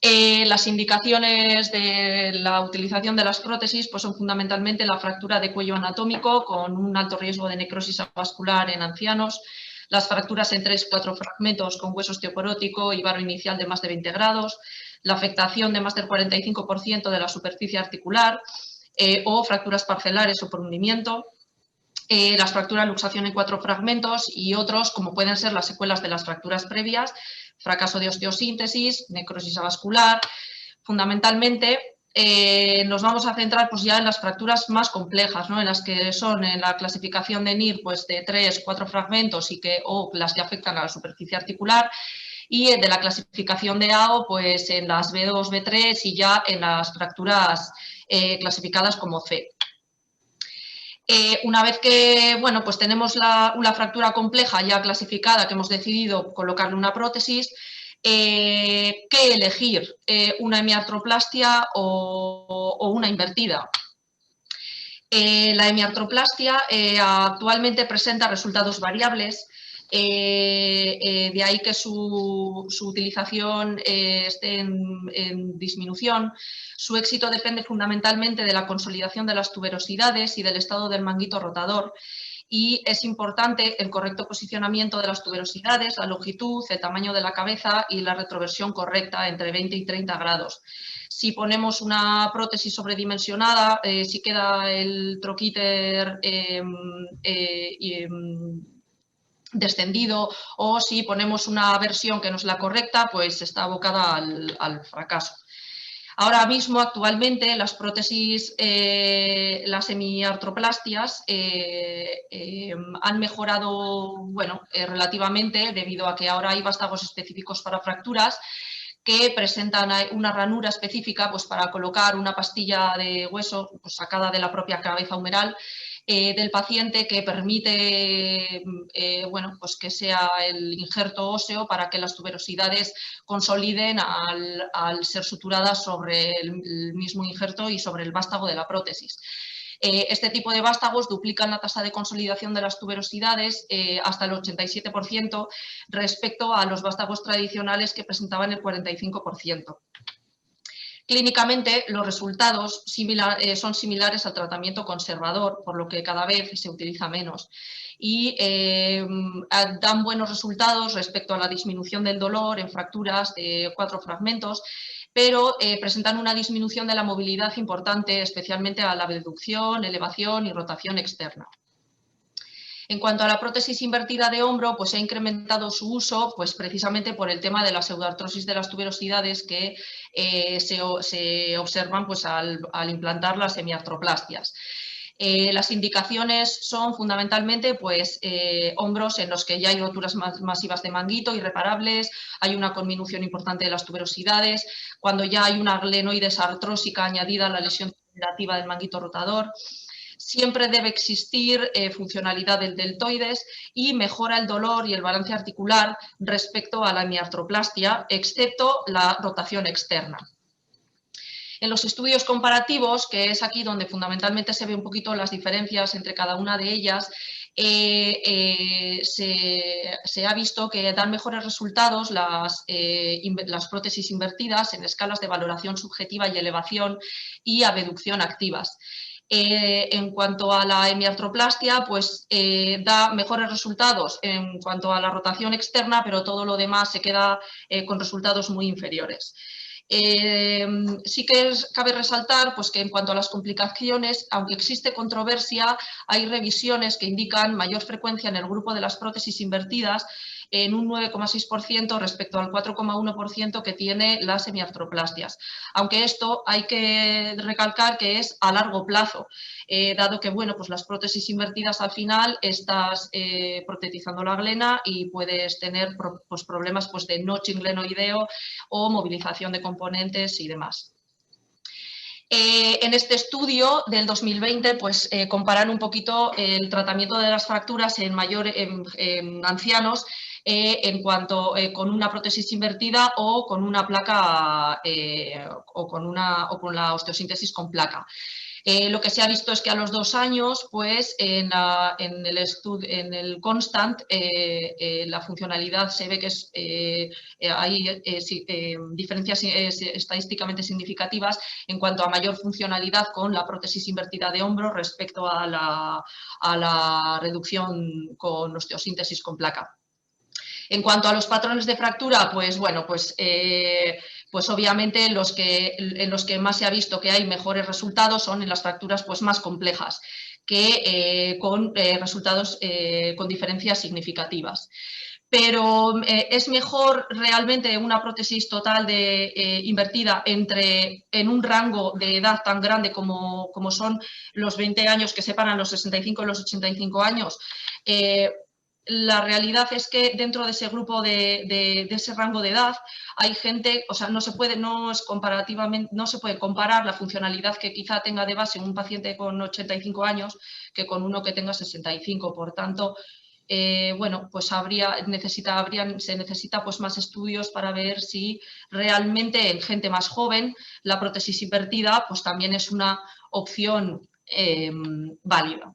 Las indicaciones de la utilización de las prótesis pues, son fundamentalmente la fractura de cuello anatómico con un alto riesgo de necrosis avascular en ancianos, las fracturas en 3-4 fragmentos con hueso osteoporótico y varo inicial de más de 20 grados, la afectación de más del 45% de la superficie articular o fracturas parcelares o por hundimiento, las fracturas luxación en 4 fragmentos y otros como pueden ser las secuelas de las fracturas previas, fracaso de osteosíntesis, necrosis avascular. Fundamentalmente nos vamos a centrar pues, ya en las fracturas más complejas, ¿no? En las que son en la clasificación de NIR pues, de 3-4 fragmentos o las que afectan a la superficie articular, y de la clasificación de AO pues, en las B2, B3 y ya en las fracturas clasificadas como C. Una vez que bueno, pues tenemos una fractura compleja ya clasificada, que hemos decidido colocarle una prótesis, ¿qué elegir? ¿Una hemiartroplastia o una invertida? La hemiartroplastia actualmente presenta resultados variables, de ahí que su utilización esté en disminución. Su éxito depende fundamentalmente de la consolidación de las tuberosidades y del estado del manguito rotador. Y es importante el correcto posicionamiento de las tuberosidades, la longitud, el tamaño de la cabeza y la retroversión correcta entre 20 y 30 grados. Si ponemos una prótesis sobredimensionada, si queda el troquíter descendido, o si ponemos una versión que no es la correcta, pues está abocada al fracaso. Ahora mismo, actualmente, las prótesis, las hemiartroplastias, han mejorado bueno, relativamente debido a que ahora hay vástagos específicos para fracturas que presentan una ranura específica pues, para colocar una pastilla de hueso pues, sacada de la propia cabeza humeral del paciente, que permite bueno, pues que sea el injerto óseo para que las tuberosidades consoliden al ser suturadas sobre el mismo injerto y sobre el vástago de la prótesis. Este tipo de vástagos duplican la tasa de consolidación de las tuberosidades hasta el 87% respecto a los vástagos tradicionales que presentaban el 45%. Clínicamente, los resultados son similares al tratamiento conservador, por lo que cada vez se utiliza menos. Y dan buenos resultados respecto a la disminución del dolor en fracturas de 4 fragmentos, pero presentan una disminución de la movilidad importante, especialmente a la abducción, elevación y rotación externa. En cuanto a la prótesis invertida de hombro, pues se ha incrementado su uso pues precisamente por el tema de la pseudoartrosis de las tuberosidades que se observan pues, al implantar las semiartroplastias. Las indicaciones son fundamentalmente pues, hombros en los que ya hay roturas masivas de manguito irreparables, hay una conminución importante de las tuberosidades, cuando ya hay una glenoides artrósica añadida a la lesión degenerativa del manguito rotador. Siempre debe existir funcionalidad del deltoides y mejora el dolor y el balance articular respecto a la hemiartroplastia, excepto la rotación externa. En los estudios comparativos, que es aquí donde fundamentalmente se ve un poquito las diferencias entre cada una de ellas, se ha visto que dan mejores resultados las prótesis invertidas en escalas de valoración subjetiva y elevación y abducción activas. En cuanto a la hemiartroplastia, pues da mejores resultados en cuanto a la rotación externa, pero todo lo demás se queda con resultados muy inferiores. Sí que cabe resaltar pues, que en cuanto a las complicaciones, aunque existe controversia, hay revisiones que indican mayor frecuencia en el grupo de las prótesis invertidas, en un 9,6% respecto al 4,1% que tiene las semiartroplastias. Aunque esto hay que recalcar que es a largo plazo, dado que bueno, pues las prótesis invertidas al final estás protetizando la glena y puedes tener pues, problemas pues, de notching glenoideo o movilización de componentes y demás. En este estudio del 2020 pues, comparan un poquito el tratamiento de las fracturas en ancianos en cuanto con una prótesis invertida o con una placa o con la osteosíntesis con placa. Lo que se ha visto es que a los 2 años, pues en el CONSTANT, la funcionalidad se ve que hay diferencias estadísticamente significativas en cuanto a mayor funcionalidad con la prótesis invertida de hombro respecto a la reducción con osteosíntesis con placa. En cuanto a los patrones de fractura, pues bueno, pues obviamente en los que más se ha visto que hay mejores resultados son en las fracturas pues, más complejas, que con resultados con diferencias significativas. Pero es mejor realmente una prótesis total invertida en un rango de edad tan grande como son los 20 años que separan los 65 y los 85 años. La realidad es que dentro de ese grupo de ese rango de edad hay gente, o sea, no se puede comparar la funcionalidad que quizá tenga de base un paciente con 85 años que con uno que tenga 65. Por tanto, bueno, pues se necesita pues más estudios para ver si realmente en gente más joven la prótesis invertida pues también es una opción válida.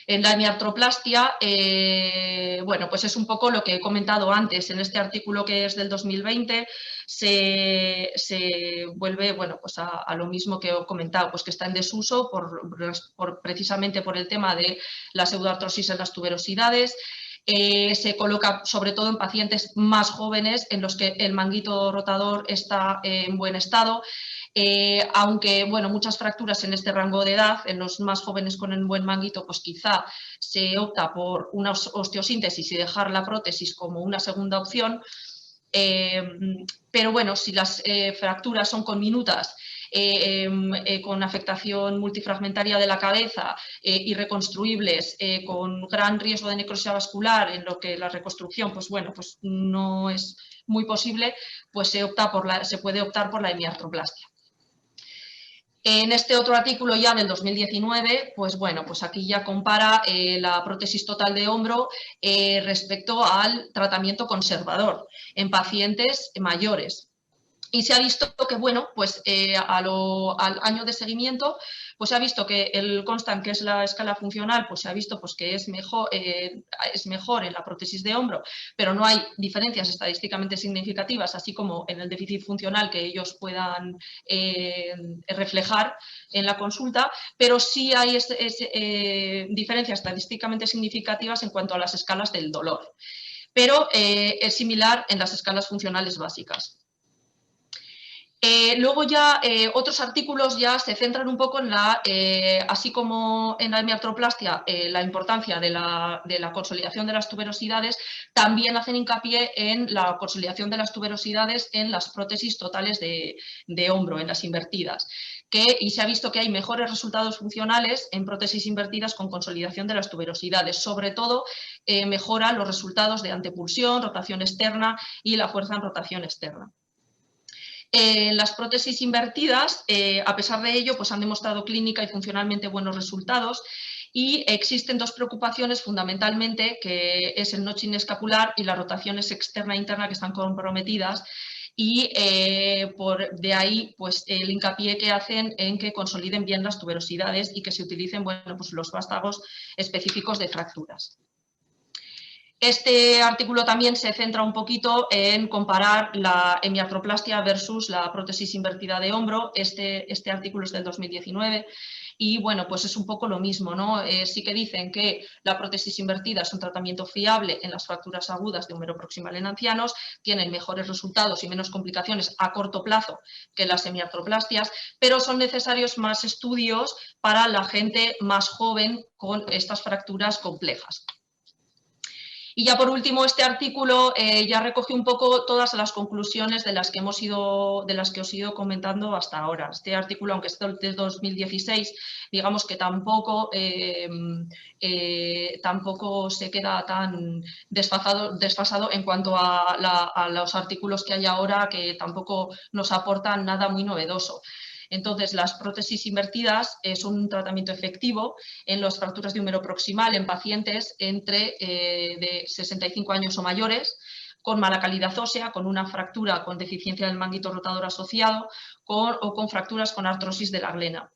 En la hemiartroplastia, bueno, pues es un poco lo que he comentado antes. En este artículo que es del 2020 se vuelve bueno, pues a lo mismo que he comentado, pues que está en desuso precisamente por el tema de la pseudoartrosis en las tuberosidades. Se coloca sobre todo en pacientes más jóvenes en los que el manguito rotador está en buen estado. Aunque bueno, muchas fracturas en este rango de edad, en los más jóvenes con el buen manguito, pues quizá se opta por una osteosíntesis y dejar la prótesis como una segunda opción, pero bueno, si las fracturas son conminutas, con afectación multifragmentaria de la cabeza, irreconstruibles, con gran riesgo de necrosis vascular, en lo que la reconstrucción pues bueno, pues no es muy posible, pues se puede optar por la hemiartroplastia. En este otro artículo ya del 2019, pues bueno, pues aquí ya compara la prótesis total de hombro respecto al tratamiento conservador en pacientes mayores. Y se ha visto que, bueno, pues al año de seguimiento, pues se ha visto que el CONSTANT, que es la escala funcional, pues se ha visto pues, que es mejor en la prótesis de hombro, pero no hay diferencias estadísticamente significativas, así como en el déficit funcional que ellos puedan reflejar en la consulta, pero sí hay diferencias estadísticamente significativas en cuanto a las escalas del dolor, pero es similar en las escalas funcionales básicas. Luego ya otros artículos ya se centran un poco en así como en la hemiartroplastia, la importancia de la consolidación de las tuberosidades, también hacen hincapié en la consolidación de las tuberosidades en las prótesis totales de hombro, en las invertidas. Y se ha visto que hay mejores resultados funcionales en prótesis invertidas con consolidación de las tuberosidades. Sobre todo, mejora los resultados de antepulsión, rotación externa y la fuerza en rotación externa. Las prótesis invertidas, a pesar de ello, pues han demostrado clínica y funcionalmente buenos resultados y existen dos preocupaciones fundamentalmente, que es el notching escapular y la rotación externa e interna, que están comprometidas, y de ahí pues, el hincapié que hacen en que consoliden bien las tuberosidades y que se utilicen bueno, pues, los vástagos específicos de fracturas. Este artículo también se centra un poquito en comparar la hemiartroplastia versus la prótesis invertida de hombro. Este artículo es del 2019 y bueno, pues es un poco lo mismo, ¿no? Sí que dicen que la prótesis invertida es un tratamiento fiable en las fracturas agudas de húmero proximal en ancianos, tienen mejores resultados y menos complicaciones a corto plazo que las hemiartroplastias, pero son necesarios más estudios para la gente más joven con estas fracturas complejas. Y ya por último, este artículo ya recoge un poco todas las conclusiones de las que os he ido comentando hasta ahora. Este artículo, aunque es de 2016, digamos que tampoco se queda tan desfasado en cuanto a los artículos que hay ahora, que tampoco nos aportan nada muy novedoso. Entonces, las prótesis invertidas son un tratamiento efectivo en las fracturas de húmero proximal en pacientes de 65 años o mayores, con mala calidad ósea, con una fractura con deficiencia del manguito rotador asociado o con fracturas con artrosis de la glena.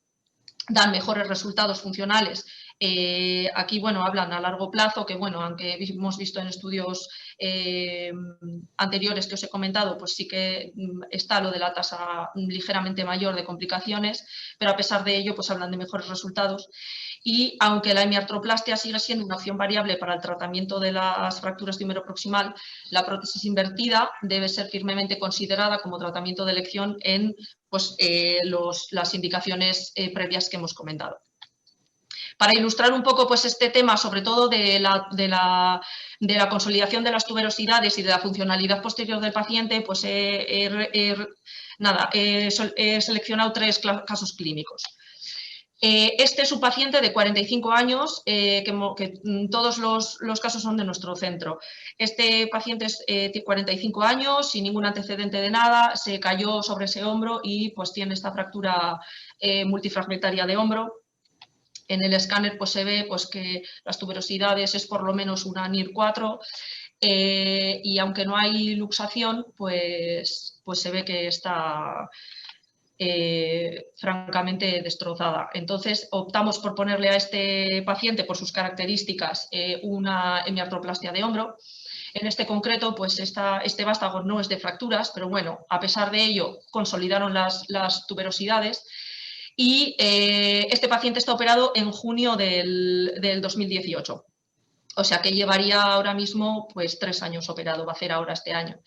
Dan mejores resultados funcionales. Aquí, bueno, hablan a largo plazo, que bueno, aunque hemos visto en estudios anteriores que os he comentado, pues sí que está lo de la tasa ligeramente mayor de complicaciones, pero a pesar de ello, pues hablan de mejores resultados. Y aunque la hemiartroplastia sigue siendo una opción variable para el tratamiento de las fracturas de húmero proximal, la prótesis invertida debe ser firmemente considerada como tratamiento de elección en pues, las indicaciones previas que hemos comentado. Para ilustrar un poco pues, este tema, sobre todo de la consolidación de las tuberosidades y de la funcionalidad posterior del paciente, pues he seleccionado 3 casos clínicos. Este es un paciente de 45 años, que todos los casos son de nuestro centro. Este paciente tiene 45 años, sin ningún antecedente de nada, se cayó sobre ese hombro y pues, tiene esta fractura multifragmentaria de hombro. En el escáner pues, se ve pues, que las tuberosidades es por lo menos una NIR 4 y aunque no hay luxación, pues se ve que está francamente destrozada. Entonces optamos por ponerle a este paciente, por sus características, una hemiartroplastia de hombro. En este concreto, pues este vástago no es de fracturas, pero bueno, a pesar de ello, consolidaron las tuberosidades. Y este paciente está operado en junio del 2018. O sea que llevaría ahora mismo pues 3 años operado, va a hacer ahora este año.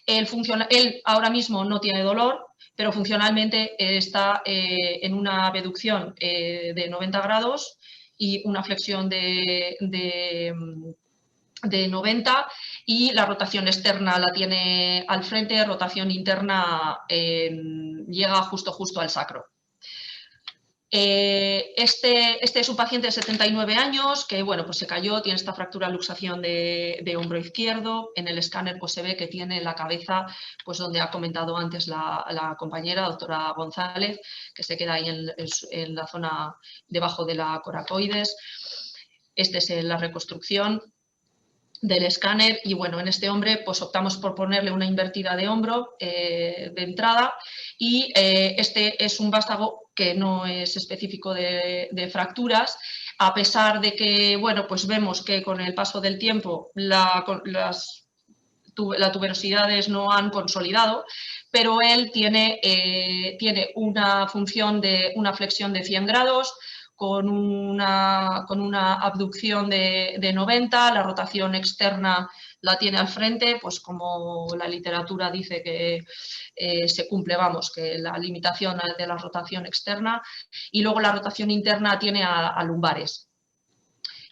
Él ahora mismo no tiene dolor, pero funcionalmente está en una abducción de 90 grados y una flexión de 90 y la rotación externa la tiene al frente, rotación interna llega justo al sacro. Este es un paciente de 79 años que bueno, pues se cayó, tiene esta fractura luxación de hombro izquierdo. En el escáner pues se ve que tiene la cabeza pues donde ha comentado antes la compañera, doctora González, que se queda ahí en la zona debajo de la coracoides. Esta es la reconstrucción. del escáner y bueno, en este hombre pues optamos por ponerle una invertida de hombro de entrada y este es un vástago que no es específico de fracturas, a pesar de que, bueno, pues vemos que con el paso del tiempo las tuberosidades no han consolidado, pero él tiene una función de una flexión de 100 grados, con una abducción de 90, la rotación externa la tiene al frente, pues como la literatura dice que se cumple, vamos, que la limitación de la rotación externa, y luego la rotación interna tiene a lumbares.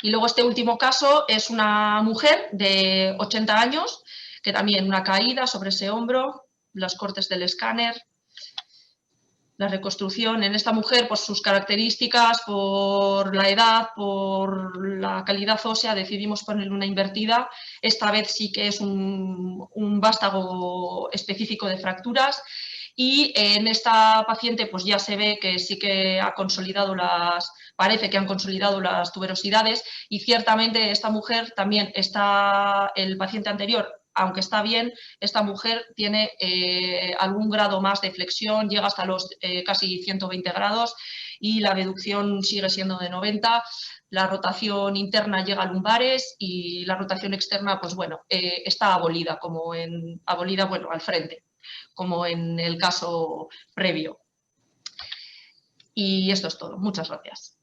Y luego este último caso es una mujer de 80 años, que también una caída sobre ese hombro, los cortes del escáner. La reconstrucción en esta mujer, por sus características, por la edad, por la calidad ósea, decidimos ponerle una invertida. Esta vez sí que es un vástago específico de fracturas y en esta paciente pues ya se ve que sí que ha consolidado parece que han consolidado las tuberosidades y ciertamente esta mujer también está, el paciente anterior, aunque está bien, esta mujer tiene algún grado más de flexión, llega hasta los casi 120 grados y la abducción sigue siendo de 90, la rotación interna llega a lumbares y la rotación externa, pues bueno, está abolida, bueno, al frente, como en el caso previo. Y esto es todo. Muchas gracias.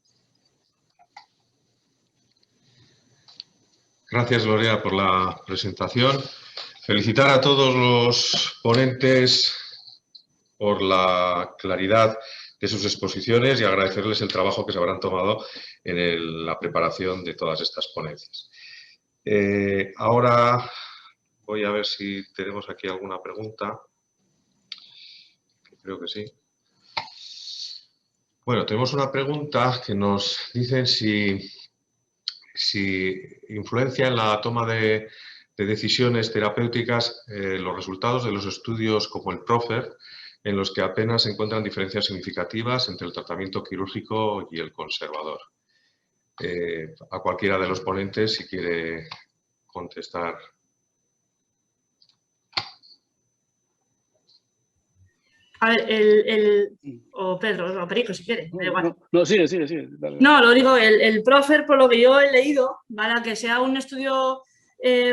Gracias, Gloria, por la presentación. Felicitar a todos los ponentes por la claridad de sus exposiciones y agradecerles el trabajo que se habrán tomado en la preparación de todas estas ponencias. Ahora voy a ver si tenemos aquí alguna pregunta. Creo que sí. Bueno, tenemos una pregunta que nos dicen si influencia en la toma de decisiones terapéuticas los resultados de los estudios como el PROFER, en los que apenas se encuentran diferencias significativas entre el tratamiento quirúrgico y el conservador. A cualquiera de los ponentes, si quiere contestar. A ver, o Pedro, o Perico, si quiere. No, sigue. Dale. No, lo digo, el PROFER, por lo que yo he leído, para que sea un estudio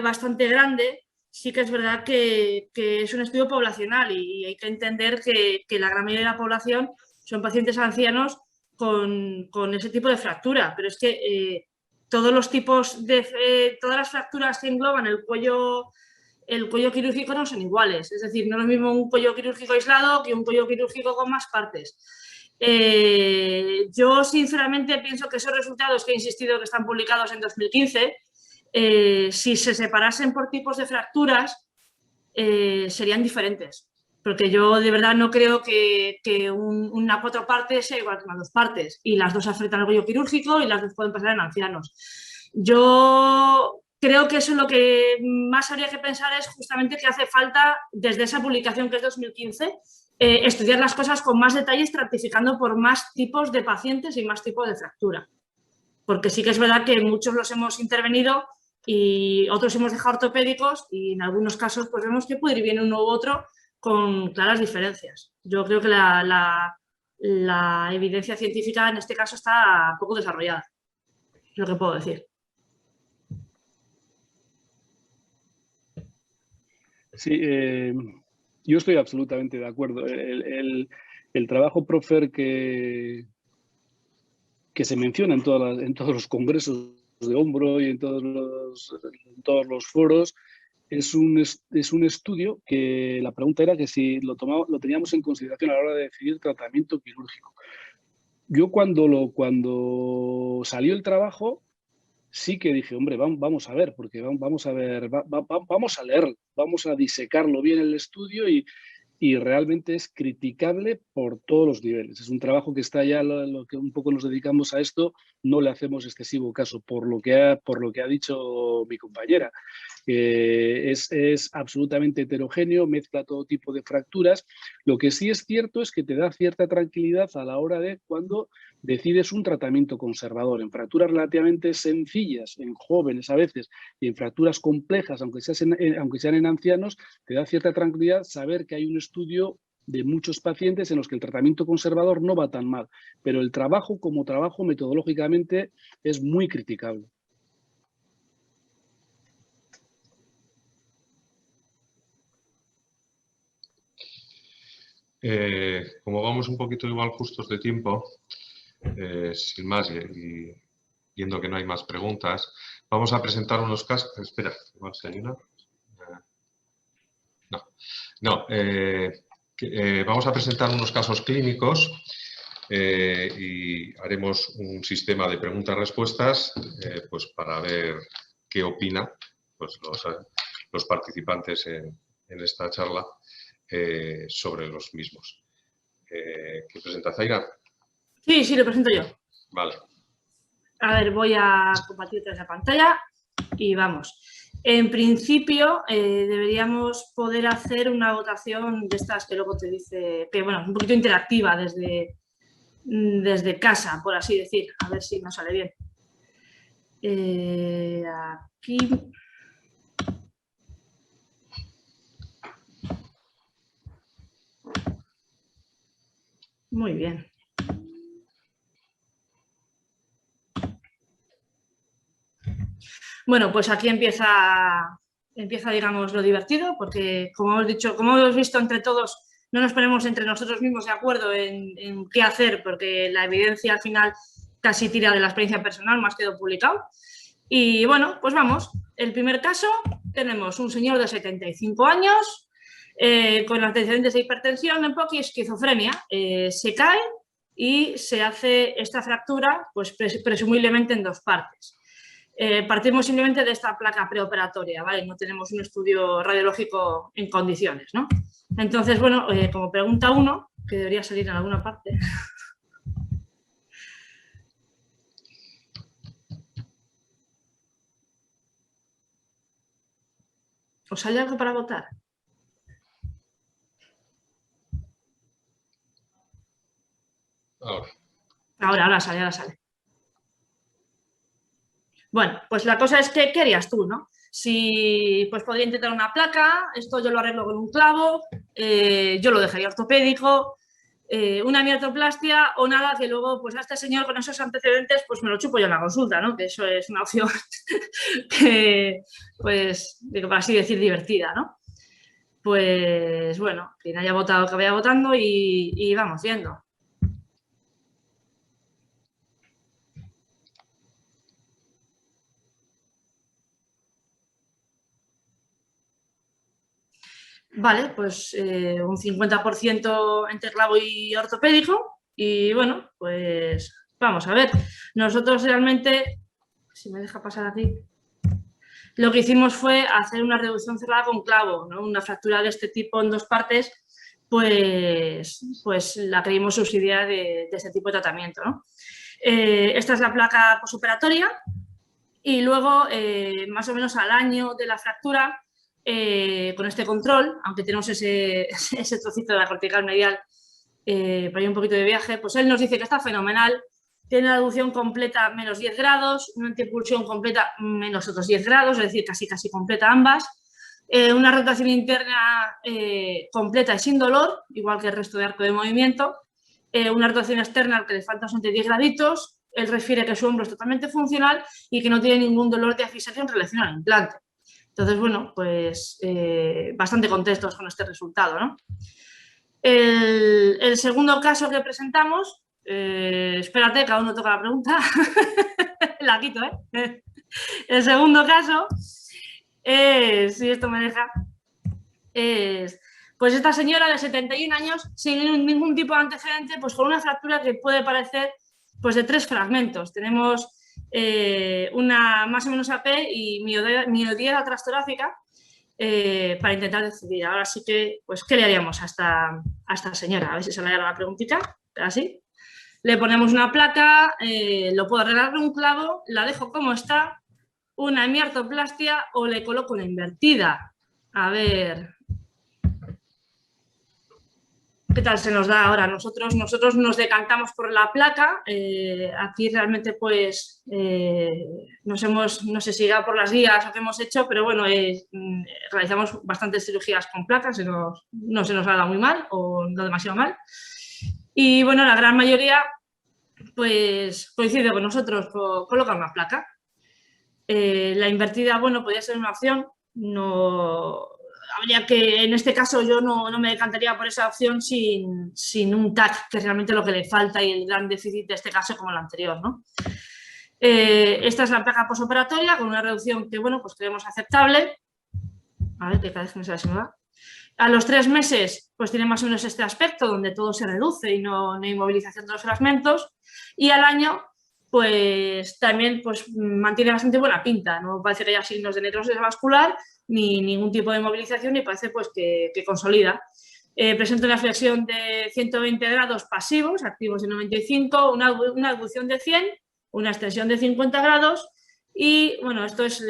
bastante grande, sí que es verdad que es un estudio poblacional y hay que entender que la gran mayoría de la población son pacientes ancianos con ese tipo de fractura, pero es que todos los tipos todas las fracturas que engloban el cuello quirúrgico no son iguales, es decir, no es lo mismo un cuello quirúrgico aislado que un cuello quirúrgico con más partes. Yo sinceramente pienso que esos resultados que he insistido que están publicados en 2015, si se separasen por tipos de fracturas, serían diferentes. Porque yo de verdad no creo que una 4 partes sea igual que una 2 partes. Y las dos afectan al cuello quirúrgico y las dos pueden pasar en ancianos. Yo creo que eso es lo que más habría que pensar, es justamente que hace falta, desde esa publicación que es 2015, estudiar las cosas con más detalle, estratificando por más tipos de pacientes y más tipos de fractura. Porque sí que es verdad que muchos los hemos intervenido y otros hemos dejado ortopédicos y en algunos casos pues vemos que puede ir bien uno u otro con claras diferencias. Yo creo que la evidencia científica en este caso está poco desarrollada, es lo que puedo decir. Sí, yo estoy absolutamente de acuerdo. El trabajo PROFER que se menciona en todos los congresos de hombro y en todos los foros es un estudio que la pregunta era que si lo teníamos en consideración a la hora de decidir tratamiento quirúrgico. Yo cuando salió el trabajo sí que dije, hombre, vamos a ver, porque vamos a leerlo, vamos a disecarlo bien el estudio y realmente es criticable por todos los niveles. Es un trabajo que está ya, lo que un poco nos dedicamos a esto, no le hacemos excesivo caso por lo que ha dicho mi compañera. Es absolutamente heterogéneo, mezcla todo tipo de fracturas. Lo que sí es cierto es que te da cierta tranquilidad a la hora de cuando decides un tratamiento conservador. En fracturas relativamente sencillas, en jóvenes a veces, y en fracturas complejas, aunque sean en ancianos, te da cierta tranquilidad saber que hay un estudio de muchos pacientes en los que el tratamiento conservador no va tan mal, pero el trabajo como trabajo metodológicamente es muy criticable. Como vamos un poquito igual justos de tiempo, sin más y viendo que no hay más preguntas, vamos a presentar unos casos. Espera, igual si hay una. No. Vamos a presentar unos casos clínicos y haremos un sistema de preguntas-respuestas pues para ver qué opinan pues, los participantes en esta charla sobre los mismos. ¿Qué presenta Zaira? Sí, lo presento yo. Vale. A ver, voy a compartir esa pantalla y vamos. En principio, deberíamos poder hacer una votación de estas que luego te dice, que bueno, un poquito interactiva desde casa, por así decir. A ver si nos sale bien. Aquí. Muy bien. Bueno, pues aquí empieza, digamos, lo divertido, porque como hemos dicho, como hemos visto entre todos, no nos ponemos entre nosotros mismos de acuerdo en qué hacer, porque la evidencia al final casi tira de la experiencia personal, más quedó publicado. Y bueno, pues vamos. El primer caso, tenemos un señor de 75 años con antecedentes de hipertensión, EPOC y esquizofrenia. Se cae y se hace esta fractura, pues presumiblemente en dos partes. Partimos simplemente de esta placa preoperatoria, ¿vale? No tenemos un estudio radiológico en condiciones, ¿no? Entonces, bueno, como pregunta 1, que debería salir en alguna parte. ¿Os sale algo para votar? Ahora sale. Bueno, pues la cosa es que, ¿qué harías tú, no? Si, pues podría intentar una placa, esto yo lo arreglo con un clavo, yo lo dejaría ortopédico, una miartoplastia o nada, que luego, pues a este señor con esos antecedentes, pues me lo chupo yo en la consulta, ¿no? Que eso es una opción que, pues, digo, para así decir, divertida, ¿no? Pues, bueno, quien haya votado, que vaya votando y vamos viendo. Vale, pues un 50% entre clavo y ortopédico y bueno, pues vamos a ver. Nosotros realmente, si me deja pasar aquí, lo que hicimos fue hacer una reducción cerrada con clavo, ¿no? Una fractura de este tipo en dos partes, pues la creímos subsidiaria de este tipo de tratamiento, ¿no? Esta es la placa posoperatoria y luego, más o menos al año de la fractura, con este control, aunque tenemos ese trocito de la cortical medial por ahí un poquito de viaje, pues él nos dice que está fenomenal, tiene una reducción completa menos 10 grados, una antipulsión completa menos otros 10 grados, es decir, casi completa ambas, una rotación interna completa y sin dolor, igual que el resto de arco de movimiento, una rotación externa al que le faltan son de 10 graditos, él refiere que su hombro es totalmente funcional y que no tiene ningún dolor de asfixiación relacionado al implante. Entonces, bueno, pues bastante contentos con este resultado, ¿no? El segundo caso que presentamos, espérate, cada uno toca la pregunta, la quito, ¿eh? El segundo caso es, si esto me deja, es pues esta señora de 71 años sin ningún tipo de antecedente, pues con una fractura que puede parecer pues de 3 fragmentos. Tenemos una más o menos AP y miodía transtorácica para intentar decidir. Ahora sí que, pues, ¿qué le haríamos a esta señora? A ver si se me da la preguntita. Así. Le ponemos una placa, lo puedo arreglar con un clavo, la dejo como está una hemiartroplastia o le coloco una invertida. A ver, ¿qué tal se nos da ahora? Nosotros nos decantamos por la placa. Aquí realmente pues no sé si irá por las guías o qué hemos hecho, pero bueno, realizamos bastantes cirugías con placas, no se nos ha dado muy mal o no demasiado mal. Y bueno, la gran mayoría pues coincide con nosotros, colocar una placa. La invertida, bueno, podría ser una opción. No habría que, en este caso yo no me decantaría por esa opción sin un TAC, que es realmente lo que le falta y el gran déficit de este caso como el anterior, ¿no? Esta es la placa posoperatoria con una reducción que, bueno, pues creemos aceptable. A ver, que cada vez que me sale se me va. A los 3 meses, pues tiene más o menos este aspecto donde todo se reduce y no hay movilización de los fragmentos. Y al año, pues también pues, mantiene bastante buena pinta. No parece que haya signos de necrosis vascular ni ningún tipo de movilización y parece pues, que consolida. Presenta una flexión de 120 grados pasivos, activos de 95, una abducción de 100, una extensión de 50 grados. Y bueno, esto es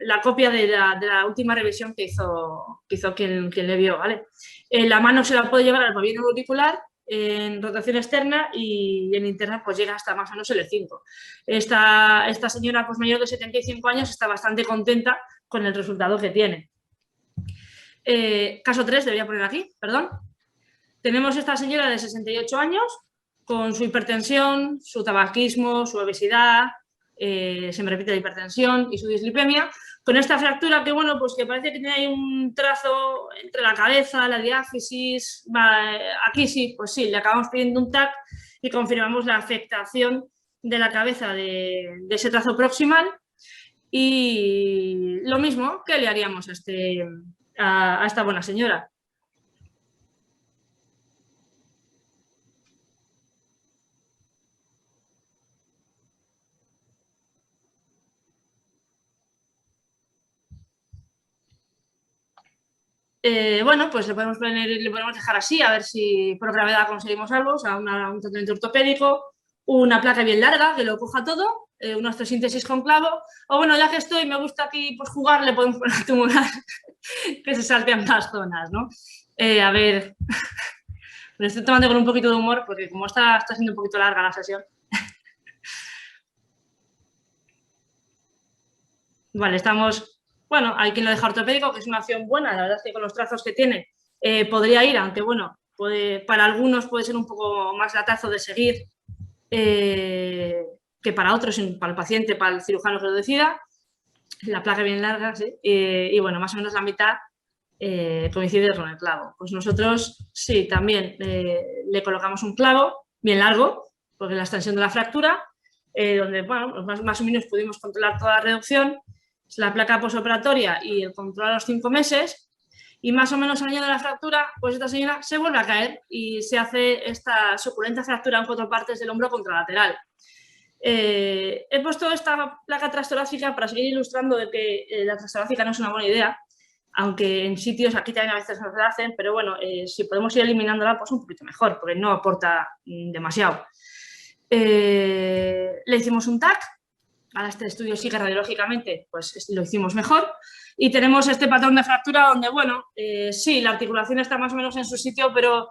la copia de la última revisión que hizo quien le vio, ¿vale? La mano se la puede llevar al pabellón auricular en rotación externa y en interna pues llega hasta más o menos el E5. Esta señora pues mayor de 75 años está bastante contenta con el resultado que tiene. Caso 3, debería poner aquí, perdón. Tenemos esta señora de 68 años con su hipertensión, su tabaquismo, su obesidad, se me repite la hipertensión y su dislipemia, con esta fractura que, bueno, pues que parece que tiene ahí un trazo entre la cabeza, la diáfisis, aquí sí, pues sí, le acabamos pidiendo un TAC y confirmamos la afectación de la cabeza de ese trazo proximal y lo mismo que le haríamos a esta buena señora. Bueno, pues le podemos dejar así, a ver si por gravedad conseguimos algo, o sea, un tratamiento ortopédico, una placa bien larga que lo coja todo, una osteosíntesis con clavo, o bueno, ya que estoy, me gusta aquí pues, jugar, le podemos poner tumoral que se saltean más zonas, ¿no? A ver, me estoy tomando con un poquito de humor porque como está siendo un poquito larga la sesión. Vale, estamos... Bueno, hay quien lo deja ortopédico, que es una opción buena, la verdad es que con los trazos que tiene podría ir, aunque bueno, para algunos puede ser un poco más latazo de seguir que para otros, para el paciente, para el cirujano que lo decida. La placa bien larga, ¿sí? Y bueno, más o menos la mitad coincide con el clavo. Pues nosotros sí, también le colocamos un clavo bien largo, porque la extensión de la fractura, donde bueno, más o menos pudimos controlar toda la reducción, la placa posoperatoria y el control a los 5 meses y más o menos al año de la fractura, pues esta señora se vuelve a caer y se hace esta suculenta fractura en 4 partes del hombro contralateral. He puesto esta placa transtorácica para seguir ilustrando de que la transtorácica no es una buena idea, aunque en sitios aquí también a veces nos la hacen, pero bueno, si podemos ir eliminándola, pues un poquito mejor, porque no aporta demasiado. Le hicimos un TAC. Ahora este estudio sigue radiológicamente, pues lo hicimos mejor. Y tenemos este patrón de fractura donde, bueno, sí, la articulación está más o menos en su sitio, pero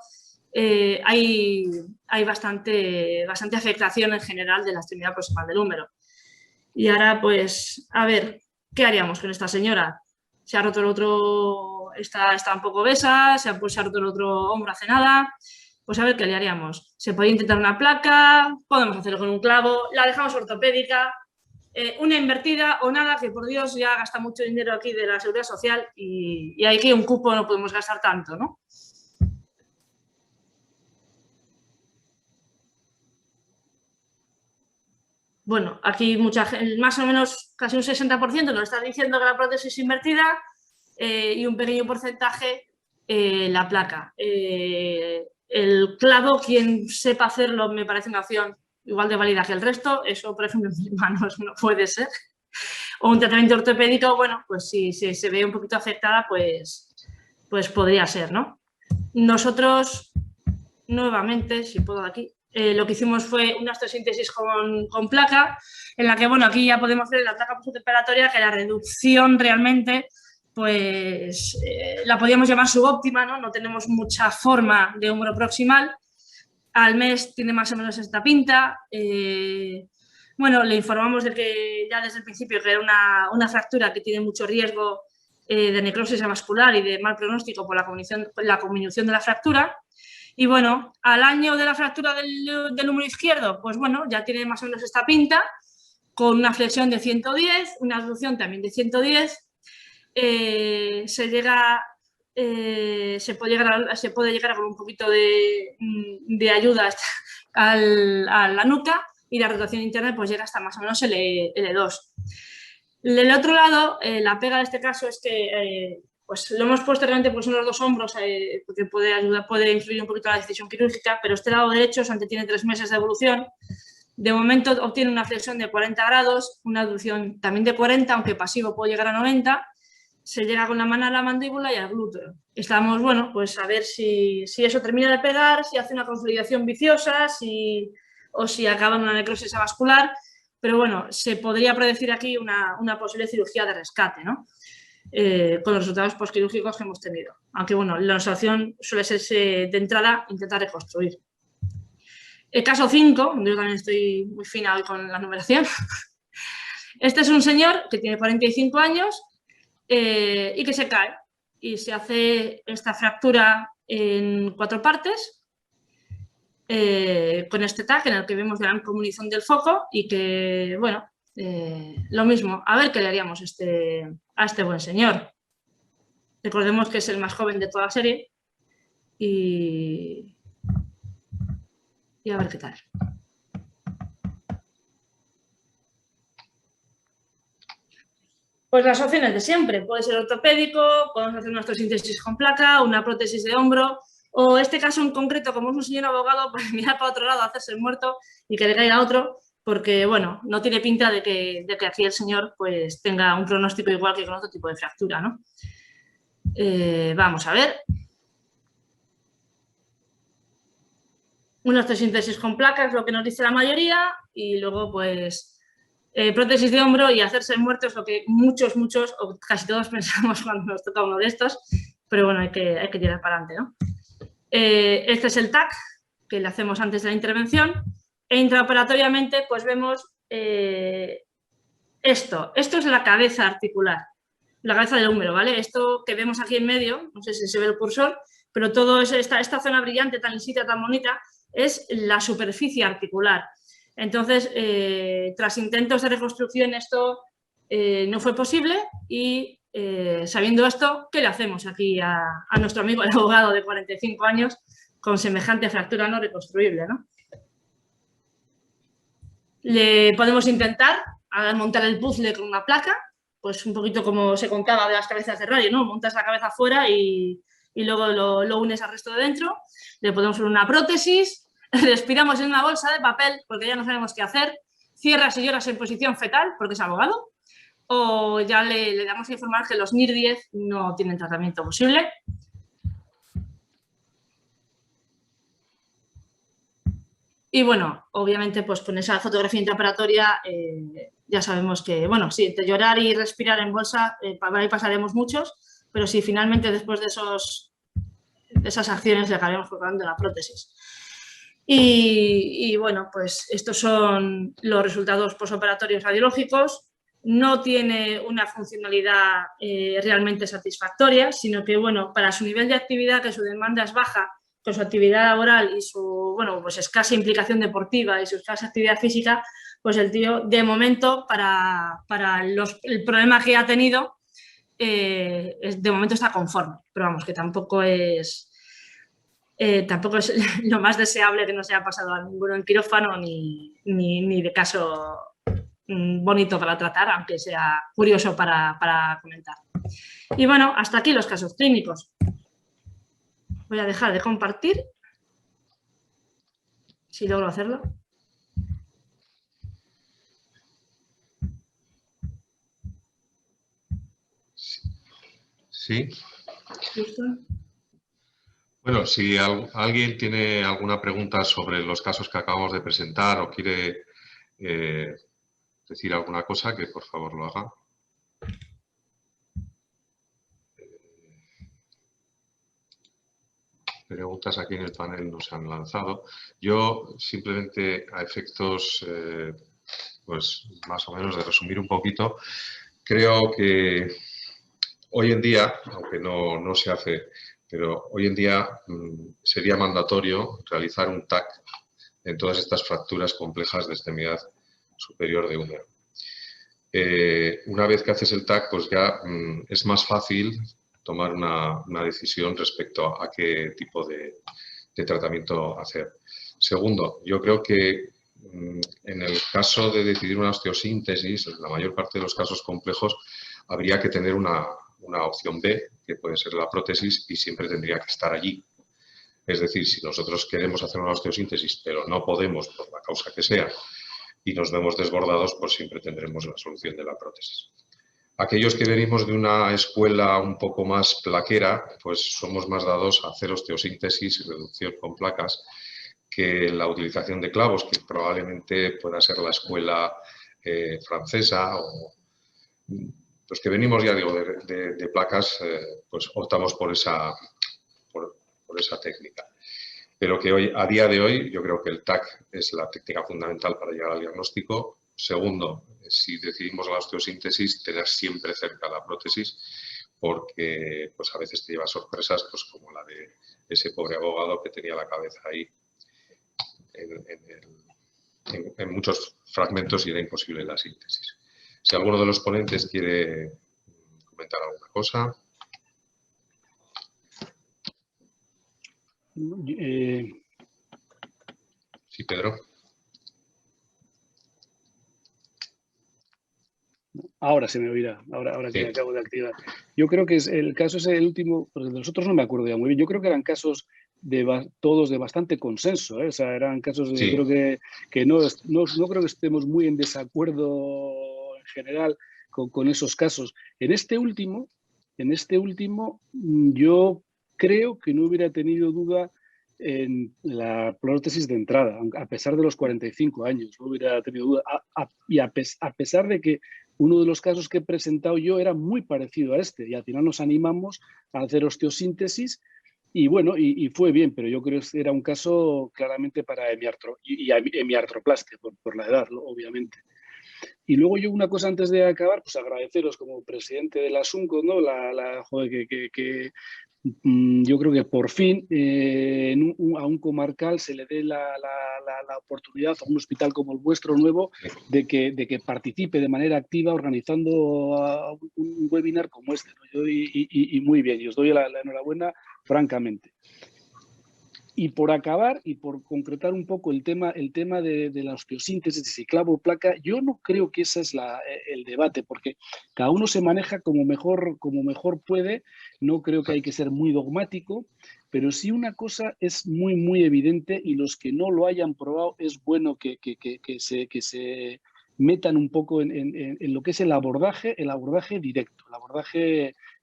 hay bastante afectación en general de la extremidad proximal del húmero. Y ahora, pues, a ver, ¿qué haríamos con esta señora? Se ha roto el otro, está un poco obesa, se ha roto el otro hombro hace nada. Pues a ver qué le haríamos. Se puede intentar una placa, podemos hacerlo con un clavo, la dejamos ortopédica. Una invertida o nada, que por Dios ya gasta mucho dinero aquí de la Seguridad Social y aquí un cupo no podemos gastar tanto, ¿no? Bueno, aquí mucha gente, más o menos casi un 60% nos está diciendo que la prótesis invertida y un pequeño porcentaje la placa. El clavo, quien sepa hacerlo, me parece una opción igual de válida que el resto, eso por ejemplo en mis manos no puede ser. O un tratamiento ortopédico, bueno, pues si se ve un poquito afectada, pues podría ser, ¿no? Nosotros, nuevamente, si puedo de aquí, lo que hicimos fue una osteosíntesis con placa, en la que, bueno, aquí ya podemos ver la placa postoperatoria que la reducción realmente, pues, la podríamos llamar subóptima, ¿no? No tenemos mucha forma de húmero proximal. Al mes tiene más o menos esta pinta. Bueno, le informamos de que ya desde el principio que era una fractura que tiene mucho riesgo de necrosis avascular y de mal pronóstico por la cominución de la fractura. Y bueno, al año de la fractura del húmero izquierdo, pues bueno, ya tiene más o menos esta pinta, con una flexión de 110, una abducción también de 110. Se puede llegar con un poquito de ayuda a la nuca, y la rotación interna pues llega hasta más o menos el L2. Del otro lado, la pega de este caso es que pues lo hemos puesto realmente pues, en los dos hombros, porque puede influir un poquito en la decisión quirúrgica, pero este lado derecho Santi tiene 3 meses de evolución. De momento obtiene una flexión de 40 grados, una abducción también de 40, aunque pasivo puede llegar a 90. Se llega con la mano a la mandíbula y al glúteo. Estamos, bueno, pues a ver si eso termina de pegar, si hace una consolidación viciosa, o si acaba en una necrosis avascular. Pero bueno, se podría predecir aquí una posible cirugía de rescate, ¿no? Con los resultados postquirúrgicos que hemos tenido. Aunque bueno, la opción suele ser de entrada intentar reconstruir. El caso 5, yo también estoy muy fina hoy con la numeración. Este es un señor que tiene 45 años y que se cae y se hace esta fractura en 4 partes. Con este tag en el que vemos gran comunicación del foco y que, bueno, lo mismo, a ver qué le haríamos a este buen señor. Recordemos que es el más joven de toda la serie y a ver qué tal. Pues las opciones de siempre, puede ser ortopédico, podemos hacer una osteosíntesis con placa, una prótesis de hombro, o este caso en concreto, como es un señor abogado, pues mirar para otro lado, hacerse el muerto y que le caiga otro, porque bueno, no tiene pinta de que aquí el señor pues tenga un pronóstico igual que con otro tipo de fractura, ¿no? Vamos a ver. Una osteosíntesis con placa es lo que nos dice la mayoría, y luego pues prótesis de hombro y hacerse el muerto es lo que muchos, o casi todos pensamos cuando nos toca uno de estos, pero bueno, hay que tirar para adelante, ¿no? Este es el TAC que le hacemos antes de la intervención, e intraoperatoriamente pues vemos esto es la cabeza articular, la cabeza del húmero, ¿vale? Esto que vemos aquí en medio, no sé si se ve el cursor, pero todo esta zona brillante, tan lisita, tan bonita, es la superficie articular. Entonces, tras intentos de reconstrucción, esto no fue posible y sabiendo esto, ¿qué le hacemos aquí a nuestro amigo el abogado de 45 años con semejante fractura no reconstruible, ¿no? Le podemos intentar montar el puzzle con una placa, pues un poquito como se contaba de las cabezas de radio, ¿no? Montas la cabeza afuera y luego lo unes al resto de dentro. Le podemos poner una prótesis, respiramos en una bolsa de papel porque ya no sabemos qué hacer, cierras y lloras en posición fetal porque es abogado, o ya le damos a informar que los NIR10 no tienen tratamiento posible. Y bueno, obviamente pues con esa fotografía intraoperatoria ya sabemos que, bueno, sí, entre llorar y respirar en bolsa, por ahí pasaremos muchos, pero sí, finalmente después de esas acciones le acabaremos colocando la prótesis. Y bueno, pues estos son los resultados posoperatorios radiológicos. No tiene una funcionalidad realmente satisfactoria, sino que, bueno, para su nivel de actividad, que su demanda es baja, con su actividad laboral y su, bueno, pues escasa implicación deportiva y su escasa actividad física, pues el tío, de momento, para el problema que ha tenido, de momento está conforme. Pero vamos, que tampoco es lo más deseable que no se haya pasado a ninguno en quirófano ni de caso bonito para tratar, aunque sea curioso para comentar. Y bueno, hasta aquí los casos clínicos. Voy a dejar de compartir, si logro hacerlo. Sí. ¿Listo? Bueno, si alguien tiene alguna pregunta sobre los casos que acabamos de presentar o quiere decir alguna cosa, que por favor lo haga. Preguntas aquí en el panel no se han lanzado. Yo simplemente a efectos, pues más o menos de resumir un poquito, creo que hoy en día, aunque no se hace, pero hoy en día sería mandatorio realizar un TAC en todas estas fracturas complejas de extremidad superior de húmero. Una vez que haces el TAC, pues ya es más fácil tomar una decisión respecto a qué tipo de tratamiento hacer. Segundo, yo creo que en el caso de decidir una osteosíntesis, en la mayor parte de los casos complejos, habría que tener una opción B, que puede ser la prótesis, y siempre tendría que estar allí. Es decir, si nosotros queremos hacer una osteosíntesis, pero no podemos, por la causa que sea, y nos vemos desbordados, pues siempre tendremos la solución de la prótesis. Aquellos que venimos de una escuela un poco más plaquera, pues somos más dados a hacer osteosíntesis y reducción con placas que la utilización de clavos, que probablemente pueda ser la escuela francesa o los que venimos, ya digo, de placas, pues optamos por esa técnica. Pero que hoy, a día de hoy, yo creo que el TAC es la técnica fundamental para llegar al diagnóstico. Segundo, si decidimos la osteosíntesis, tener siempre cerca la prótesis, porque pues a veces te lleva sorpresas, pues como la de ese pobre abogado que tenía la cabeza ahí en muchos fragmentos y era imposible la síntesis. Si alguno de los ponentes quiere comentar alguna cosa. Sí, Pedro. Ahora se me oirá, ahora que Sí. me acabo de activar. Yo creo que el caso es el último, porque de los otros no me acuerdo ya muy bien. Yo creo que eran casos todos de bastante consenso, ¿eh? O sea, eran casos, Sí. Creo que no creo que estemos muy en desacuerdo en general con esos casos. En este último, yo creo que no hubiera tenido duda en la prótesis de entrada, a pesar de los 45 años, no hubiera tenido duda. Y a pesar de que uno de los casos que he presentado yo era muy parecido a este, y al final nos animamos a hacer osteosíntesis, y bueno, y fue bien, pero yo creo que era un caso claramente para hemiartroplastia, por la edad, ¿no? Obviamente. Y luego yo una cosa antes de acabar, pues agradeceros como presidente de la SUNCO, ¿no? Joder, yo creo que por fin a un comarcal se le dé la oportunidad a un hospital como el vuestro nuevo de que participe de manera activa organizando un webinar como este, ¿no? Y muy bien, y os doy la enhorabuena francamente. Y por acabar y por concretar un poco el tema de la osteosíntesis, de si clavo o placa, yo no creo que ese es el debate, porque cada uno se maneja como mejor puede. No creo que hay que ser muy dogmático, pero sí una cosa es muy, muy evidente, y los que no lo hayan probado es bueno que se metan un poco en lo que es el abordaje directo,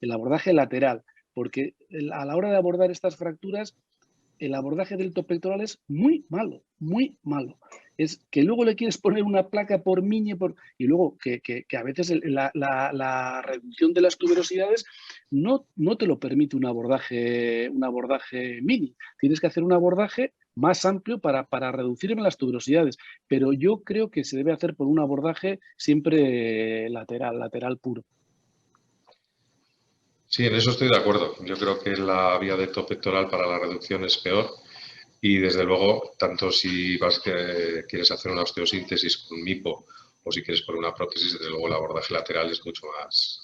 el abordaje lateral, porque a la hora de abordar estas fracturas, el abordaje delto pectoral es muy malo, muy malo. Es que luego le quieres poner una placa por miñe, y luego que a veces la reducción de las tuberosidades no te lo permite un abordaje mini. Tienes que hacer un abordaje más amplio para reducir las tuberosidades. Pero yo creo que se debe hacer por un abordaje siempre lateral puro. Sí, en eso estoy de acuerdo. Yo creo que la vía delto pectoral para la reducción es peor y, desde luego, tanto si quieres hacer una osteosíntesis con MIPO o si quieres poner una prótesis, desde luego el abordaje lateral es mucho más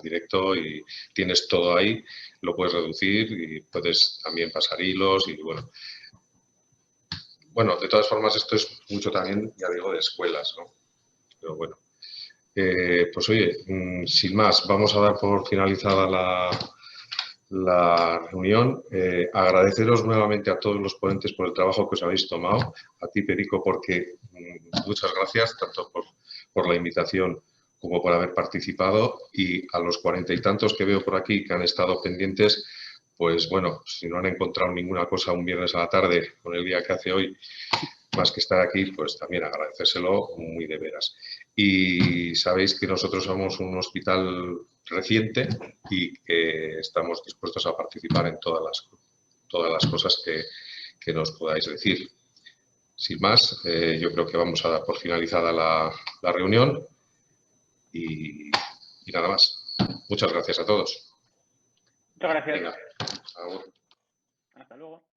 directo y tienes todo ahí, lo puedes reducir y puedes también pasar hilos y bueno, de todas formas esto es mucho también, ya digo, de escuelas, ¿no? Pero bueno. Pues oye, sin más, vamos a dar por finalizada la reunión. Agradeceros nuevamente a todos los ponentes por el trabajo que os habéis tomado. A ti, Perico, porque muchas gracias, tanto por la invitación como por haber participado. Y a los 40 y tantos que veo por aquí que han estado pendientes, pues bueno, si no han encontrado ninguna cosa un viernes a la tarde con el día que hace hoy, más que estar aquí, pues también agradecérselo muy de veras. Y sabéis que nosotros somos un hospital reciente y que estamos dispuestos a participar en todas las cosas que nos podáis decir. Sin más, yo creo que vamos a dar por finalizada la reunión y nada más. Muchas gracias a todos. Muchas gracias. Venga, agur. Hasta luego.